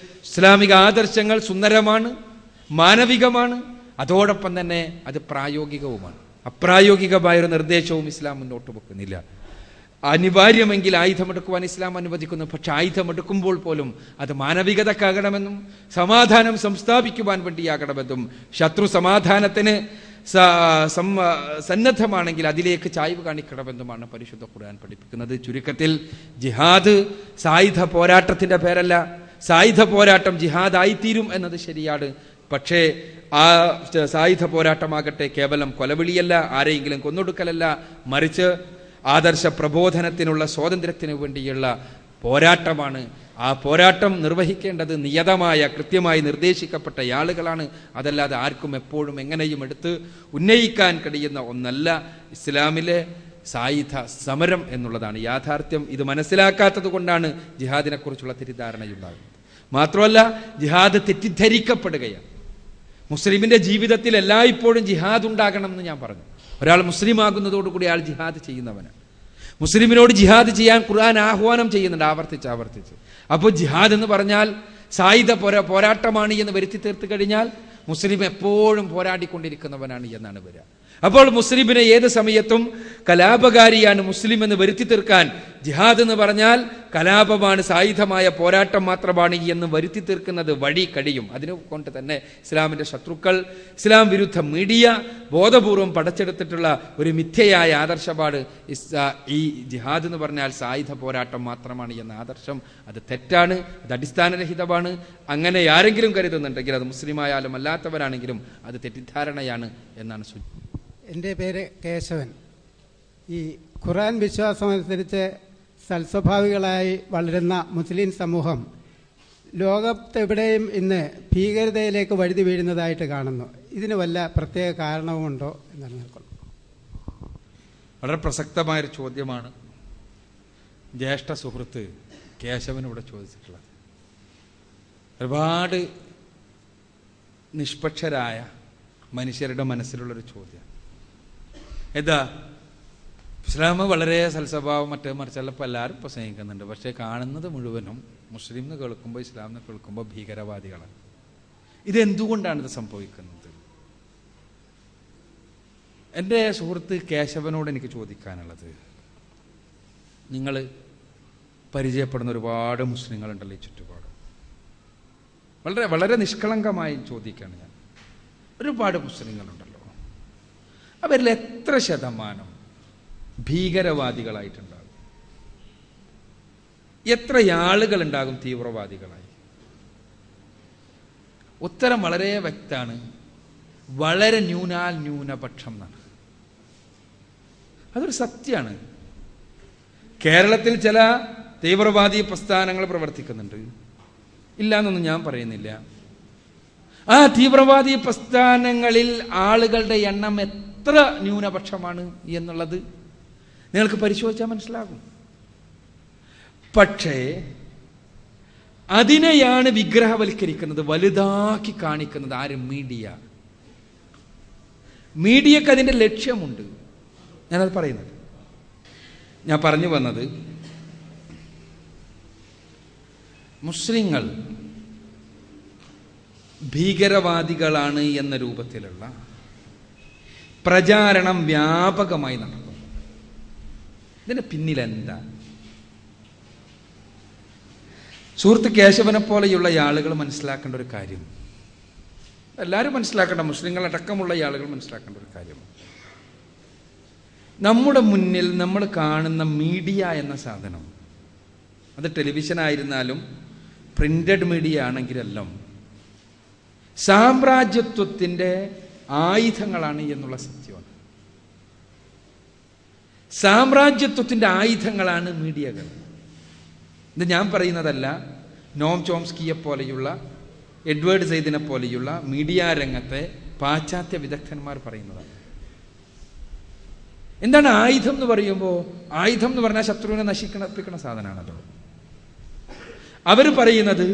Speaker 3: ഇസ്ലാമിക ആദർശങ്ങൾ സുന്ദരമാണ്, മാനവികമാണ്, അതോടൊപ്പം തന്നെ അത് പ്രായോഗികവുമാണ്. അപ്രായോഗികമായൊരു നിർദ്ദേശവും ഇസ്ലാം മുന്നോട്ട് വെക്കുന്നില്ല. അനിവാര്യമെങ്കിൽ ആയുധമെടുക്കുവാൻ ഇസ്ലാം അനുവദിക്കുന്നു. പക്ഷെ ആയുധമെടുക്കുമ്പോൾ പോലും അത് മാനവികതക്കാകണമെന്നും സമാധാനം സംസ്ഥാപിക്കുവാൻ വേണ്ടിയാകണമെന്നും ശത്രു സമാധാനത്തിന് സന്നദ്ധമാണെങ്കിൽ അതിലേക്ക് ചായ്വ് കാണിക്കണമെന്നുമാണ് പരിശുദ്ധ ഖുർആൻ പഠിപ്പിക്കുന്നത്. ചുരുക്കത്തിൽ ജിഹാദ് സായുധ പോരാട്ടത്തിന്റെ പേരല്ല. സായുധ പോരാട്ടം ജിഹാദ് ആയിത്തീരും എന്നത് ശരിയാണ്. പക്ഷേ ആ സായുധ പോരാട്ടമാകട്ടെ കേവലം കൊലവിളിയല്ല, ആരെയെങ്കിലും കൊന്നൊടുക്കലല്ല, മറിച്ച് ആദർശ പ്രബോധനത്തിനുള്ള സ്വാതന്ത്ര്യത്തിന് വേണ്ടിയുള്ള പോരാട്ടമാണ്. ആ പോരാട്ടം നിർവഹിക്കേണ്ടത് നിയതമായ കൃത്യമായി നിർദ്ദേശിക്കപ്പെട്ട ആളുകളാണ്. അതല്ലാതെ ആർക്കും എപ്പോഴും എങ്ങനെയും എടുത്ത് ഉന്നയിക്കാൻ കഴിയുന്ന ഒന്നല്ല ഇസ്ലാമിലെ സായുധ സമരം എന്നുള്ളതാണ് യാഥാർത്ഥ്യം. ഇത് മനസ്സിലാക്കാത്തത് കൊണ്ടാണ് ജിഹാദിനെ കുറിച്ചുള്ള തെറ്റിദ്ധാരണയുണ്ടാകുന്നത്. മാത്രമല്ല, ജിഹാദ് തെറ്റിദ്ധരിക്കപ്പെടുകയാണ്. മുസ്ലിമിന്റെ ജീവിതത്തിൽ എല്ലായ്പ്പോഴും ജിഹാദ് ഉണ്ടാകണം എന്ന് ഞാൻ പറഞ്ഞു. ഒരാൾ മുസ്ലിം ആകുന്നതോടുകൂടി അയാൾ ജിഹാദ് ചെയ്യുന്നവനാണ്. മുസ്ലിമിനോട് ജിഹാദ് ചെയ്യാൻ ഖുർആൻ ആഹ്വാനം ചെയ്യുന്നുണ്ട് ആവർത്തിച്ച്. അപ്പോൾ ജിഹാദ് എന്ന് പറഞ്ഞാൽ സായുധ പോരാട്ടമാണ് എന്ന് വരുത്തി തീർത്ത് കഴിഞ്ഞാൽ മുസ്ലിം എപ്പോഴും പോരാടിക്കൊണ്ടിരിക്കുന്നവനാണ് എന്നാണ് വരിക. അപ്പോൾ മുസ്ലിമിനെ ഏത് സമയത്തും കലാപകാരിയാണ് മുസ്ലിം എന്ന് വരുത്തി തീർക്കാൻ ജിഹാദ് എന്ന് പറഞ്ഞാൽ കലാപമാണ്, സായുധമായ പോരാട്ടം മാത്രമാണ് എന്ന് വരുത്തി തീർക്കുന്നത് വഴി കഴിയും. അതിനുകൊണ്ട് തന്നെ ഇസ്ലാമിന്റെ ശത്രുക്കൾ, ഇസ്ലാം വിരുദ്ധ മീഡിയ ബോധപൂർവം പടച്ചെടുത്തിട്ടുള്ള ഒരു മിഥ്യയായ ആദർശമാണ് ഈ ജിഹാദ് എന്ന് പറഞ്ഞാൽ സായുധ പോരാട്ടം മാത്രമാണ് എന്ന ആദർശം. അത് തെറ്റാണ്, അത് അടിസ്ഥാനരഹിതമാണ്. അങ്ങനെ ആരെങ്കിലും കരുതുന്നുണ്ടെങ്കിൽ അത് മുസ്ലിമായാലും അല്ലാത്തവരാണെങ്കിലും അത് തെറ്റിദ്ധാരണയാണ് എന്നാണ് സൂചിപ്പിക്കുന്നത്.
Speaker 4: എൻ്റെ പേര് കേശവൻ. ഈ ഖുർആൻ വിശ്വാസമനുസരിച്ച് സൽസ്വഭാവികളായി വളരുന്ന മുസ്ലിം സമൂഹം ലോകത്തെവിടെയും ഇന്ന് ഭീകരതയിലേക്ക് വഴുതി വീഴുന്നതായിട്ട് കാണുന്നു. ഇതിന് വല്ല പ്രത്യേക കാരണവുമുണ്ടോ എന്നാണ് നിൽക്കുന്നത്.
Speaker 3: വളരെ പ്രസക്തമായൊരു ചോദ്യമാണ്. ജ്യേഷ്ഠ സുഹൃത്ത് കേശവനോട് ചോദിച്ചിട്ടുള്ളത്. ഒരുപാട് നിഷ്പക്ഷരായ മനുഷ്യരുടെ മനസ്സിലുള്ളൊരു ചോദ്യം. എന്താ, ഇസ്ലാം വളരെ സൽസ്വഭാവം മറ്റേ മറിച്ചല്ലപ്പോൾ എല്ലാവരും ഇപ്പോൾ സ്നേഹിക്കുന്നുണ്ട്. പക്ഷേ കാണുന്നത് മുഴുവനും മുസ്ലിം എന്ന് കേൾക്കുമ്പോൾ, ഇസ്ലാം എന്ന് കേൾക്കുമ്പോൾ ഭീകരവാദികളാണ്. ഇതെന്തുകൊണ്ടാണ് ഇത് സംഭവിക്കുന്നത്? എൻ്റെ സുഹൃത്ത് കേശവനോട് എനിക്ക് ചോദിക്കാനുള്ളത്, നിങ്ങൾ പരിചയപ്പെടുന്ന ഒരുപാട് മുസ്ലിങ്ങളുണ്ടല്ലോ ഈ ചുറ്റുപാട്. വളരെ വളരെ നിഷ്കളങ്കമായി ചോദിക്കുകയാണ് ഞാൻ. ഒരുപാട് മുസ്ലിങ്ങളുണ്ടല്ലോ, അവരിൽ എത്ര ശതമാനം ഭീകരവാദികളായിട്ടുണ്ടാകും? എത്ര ആളുകളുണ്ടാകും തീവ്രവാദികളായി? ഉത്തരം വളരെ വ്യക്തമാണ്. വളരെ ന്യൂനാൽന്യൂനപക്ഷം എന്നാണ്. അതൊരു സത്യമാണ്. കേരളത്തിൽ ചില തീവ്രവാദി പ്രസ്ഥാനങ്ങൾ പ്രവർത്തിക്കുന്നുണ്ട്, ഇല്ല എന്നൊന്നും ഞാൻ പറയുന്നില്ല. ആ തീവ്രവാദി പ്രസ്ഥാനങ്ങളിൽ ആളുകളുടെ എണ്ണം എത്ര ന്യൂനപക്ഷമാണ് എന്നുള്ളത് നിങ്ങൾക്ക് പരിശോധിച്ചാൽ മനസ്സിലാകും. പക്ഷേ അതിനെയാണ് വിഗ്രഹവൽക്കരിക്കുന്നത്, വലുതാക്കി കാണിക്കുന്നത്. ആര്? മീഡിയ. മീഡിയക്ക് അതിൻ്റെ ലക്ഷ്യമുണ്ട്. ഞാനത് പറയുന്നത്, ഞാൻ പറഞ്ഞു വന്നത്, മുസ്ലിങ്ങൾ ഭീകരവാദികളാണ് എന്ന രൂപത്തിലുള്ള പ്രചാരണം വ്യാപകമായി നടക്കുന്നു. ഇതിന് പിന്നിലെന്താ? സുഹൃത്ത് കേശവനെ പോലെയുള്ള ആളുകൾ മനസ്സിലാക്കേണ്ട ഒരു കാര്യം, എല്ലാവരും മനസ്സിലാക്കേണ്ട, മുസ്ലിങ്ങളടക്കമുള്ള ആളുകൾ മനസ്സിലാക്കേണ്ട ഒരു കാര്യം, നമ്മുടെ മുന്നിൽ നമ്മൾ കാണുന്ന മീഡിയ എന്ന സാധനം, അത് ടെലിവിഷൻ ആയിരുന്നാലും പ്രിന്റഡ് മീഡിയ ആണെങ്കിലെല്ലാം സാമ്രാജ്യത്വത്തിൻ്റെ ആയുധങ്ങളാണ് എന്നുള്ള സത്യമാണ്. സാമ്രാജ്യത്വത്തിൻ്റെ ആയുധങ്ങളാണ് മീഡിയകൾ. ഇത് ഞാൻ പറയുന്നതല്ല, നോം ചോംസ്കിയെ പോലെയുള്ള, എഡ്വേർഡ് സെയ്ദിനെ പോലെയുള്ള മീഡിയ രംഗത്തെ പാശ്ചാത്യ വിദഗ്ധന്മാർ പറയുന്നതാണ്. എന്താണ് ആയുധം എന്ന് പറയുമ്പോൾ? ആയുധം എന്ന് പറഞ്ഞാൽ ശത്രുവിനെ നശിപ്പിക്കുന്ന സാധനമാണല്ലോ. അവർ പറയുന്നത്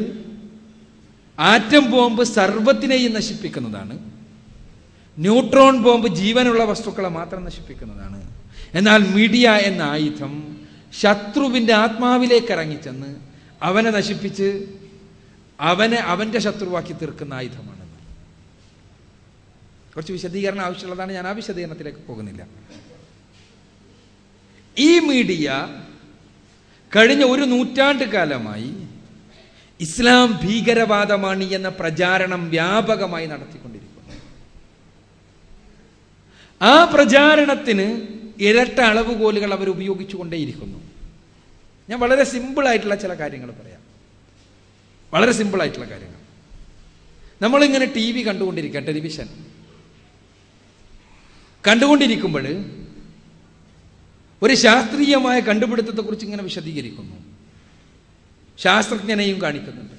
Speaker 3: ആറ്റം ബോംബ് സർവ്വത്തിനെയും നശിപ്പിക്കുന്നതാണ്, ന്യൂട്രോൺ ബോംബ് ജീവനുള്ള വസ്തുക്കളെ മാത്രം നശിപ്പിക്കുന്നതാണ്. എന്നാൽ മീഡിയ എന്ന ആയുധം ശത്രുവിൻ്റെ ആത്മാവിലേക്ക് ഇറങ്ങിച്ചെന്ന് അവനെ നശിപ്പിച്ച് അവൻ്റെ ശത്രുവാക്കി തീർക്കുന്ന ആയുധമാണ്. കുറച്ച് വിശദീകരണം ആവശ്യമുള്ളതാണ്, ഞാൻ ആ വിശദീകരണത്തിലേക്ക് പോകുന്നില്ല. ഈ മീഡിയ കഴിഞ്ഞ ഒരു നൂറ്റാണ്ട് കാലമായി ഇസ്ലാം ഭീകരവാദമാണ് എന്ന പ്രചാരണം വ്യാപകമായി നടത്തിക്കൊണ്ടിരിക്കുന്നു. ആ പ്രചാരണത്തിന് ഇരട്ട അളവുകോലുകൾ അവർ ഉപയോഗിച്ചുകൊണ്ടേയിരിക്കുന്നു. ഞാൻ വളരെ സിമ്പിളായിട്ടുള്ള ചില കാര്യങ്ങൾ പറയാം, വളരെ സിമ്പിളായിട്ടുള്ള കാര്യങ്ങൾ. നമ്മളിങ്ങനെ TV കണ്ടുകൊണ്ടിരിക്കുക, ടെലിവിഷൻ കണ്ടുകൊണ്ടിരിക്കുമ്പോൾ ഒരു ശാസ്ത്രീയമായ കണ്ടുപിടുത്തത്തെക്കുറിച്ച് ഇങ്ങനെ വിശദീകരിക്കുന്നു, ശാസ്ത്രജ്ഞനെയും കാണിക്കുന്നുണ്ട്.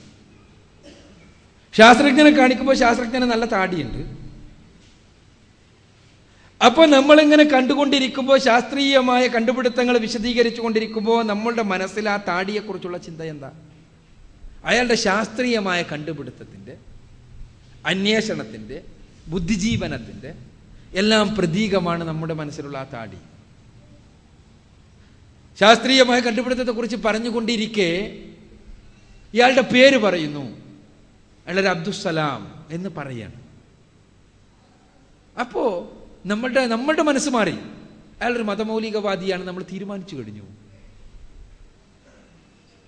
Speaker 3: ശാസ്ത്രജ്ഞനെ കാണിക്കുമ്പോൾ ശാസ്ത്രജ്ഞന് നല്ല താടിയുണ്ട്. അപ്പോൾ നമ്മളിങ്ങനെ കണ്ടുകൊണ്ടിരിക്കുമ്പോൾ, ശാസ്ത്രീയമായ കണ്ടുപിടുത്തങ്ങൾ വിശദീകരിച്ചു കൊണ്ടിരിക്കുമ്പോൾ നമ്മളുടെ മനസ്സിൽ ആ താടിയെക്കുറിച്ചുള്ള ചിന്ത എന്താ? അയാളുടെ ശാസ്ത്രീയമായ കണ്ടുപിടുത്തത്തിൻ്റെ, അന്വേഷണത്തിൻ്റെ, ബുദ്ധിജീവനത്തിൻ്റെ എല്ലാം പ്രതീകമാണ് നമ്മുടെ മനസ്സിലുള്ള ആ താടി. ശാസ്ത്രീയമായ കണ്ടുപിടുത്തത്തെക്കുറിച്ച് പറഞ്ഞുകൊണ്ടിരിക്കെ ഇയാളുടെ പേര് പറയുന്നു, അയാളൊരു അബ്ദുസ്സലാം എന്ന് പറയാണ്. അപ്പോൾ നമ്മളുടെ മനസ്സ് മാറി, അയാളൊരു മതമൗലികവാദിയാണ് നമ്മൾ തീരുമാനിച്ചു കഴിഞ്ഞു.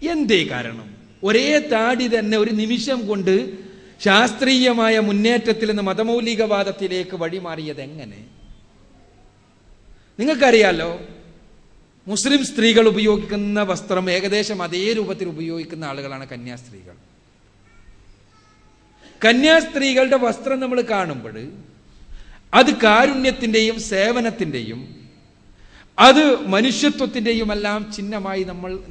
Speaker 3: എന്തേ കാരണം? ഒരേ താടി തന്നെ ഒരു നിമിഷം കൊണ്ട് ശാസ്ത്രീയമായ മുന്നേറ്റത്തിൽ നിന്ന് മതമൗലികവാദത്തിലേക്ക് വഴിമാറിയത് എങ്ങനെ? നിങ്ങൾക്കറിയാലോ, മുസ്ലിം സ്ത്രീകൾ ഉപയോഗിക്കുന്ന വസ്ത്രം ഏകദേശം അതേ രൂപത്തിൽ ഉപയോഗിക്കുന്ന ആളുകളാണ് കന്യാസ്ത്രീകൾ. കന്യാസ്ത്രീകളുടെ വസ്ത്രം നമ്മൾ കാണുമ്പോൾ അത് കാരുണ്യത്തിൻ്റെയും സേവനത്തിൻ്റെയും അത് മനുഷ്യത്വത്തിൻ്റെയും എല്ലാം ചിഹ്നമായി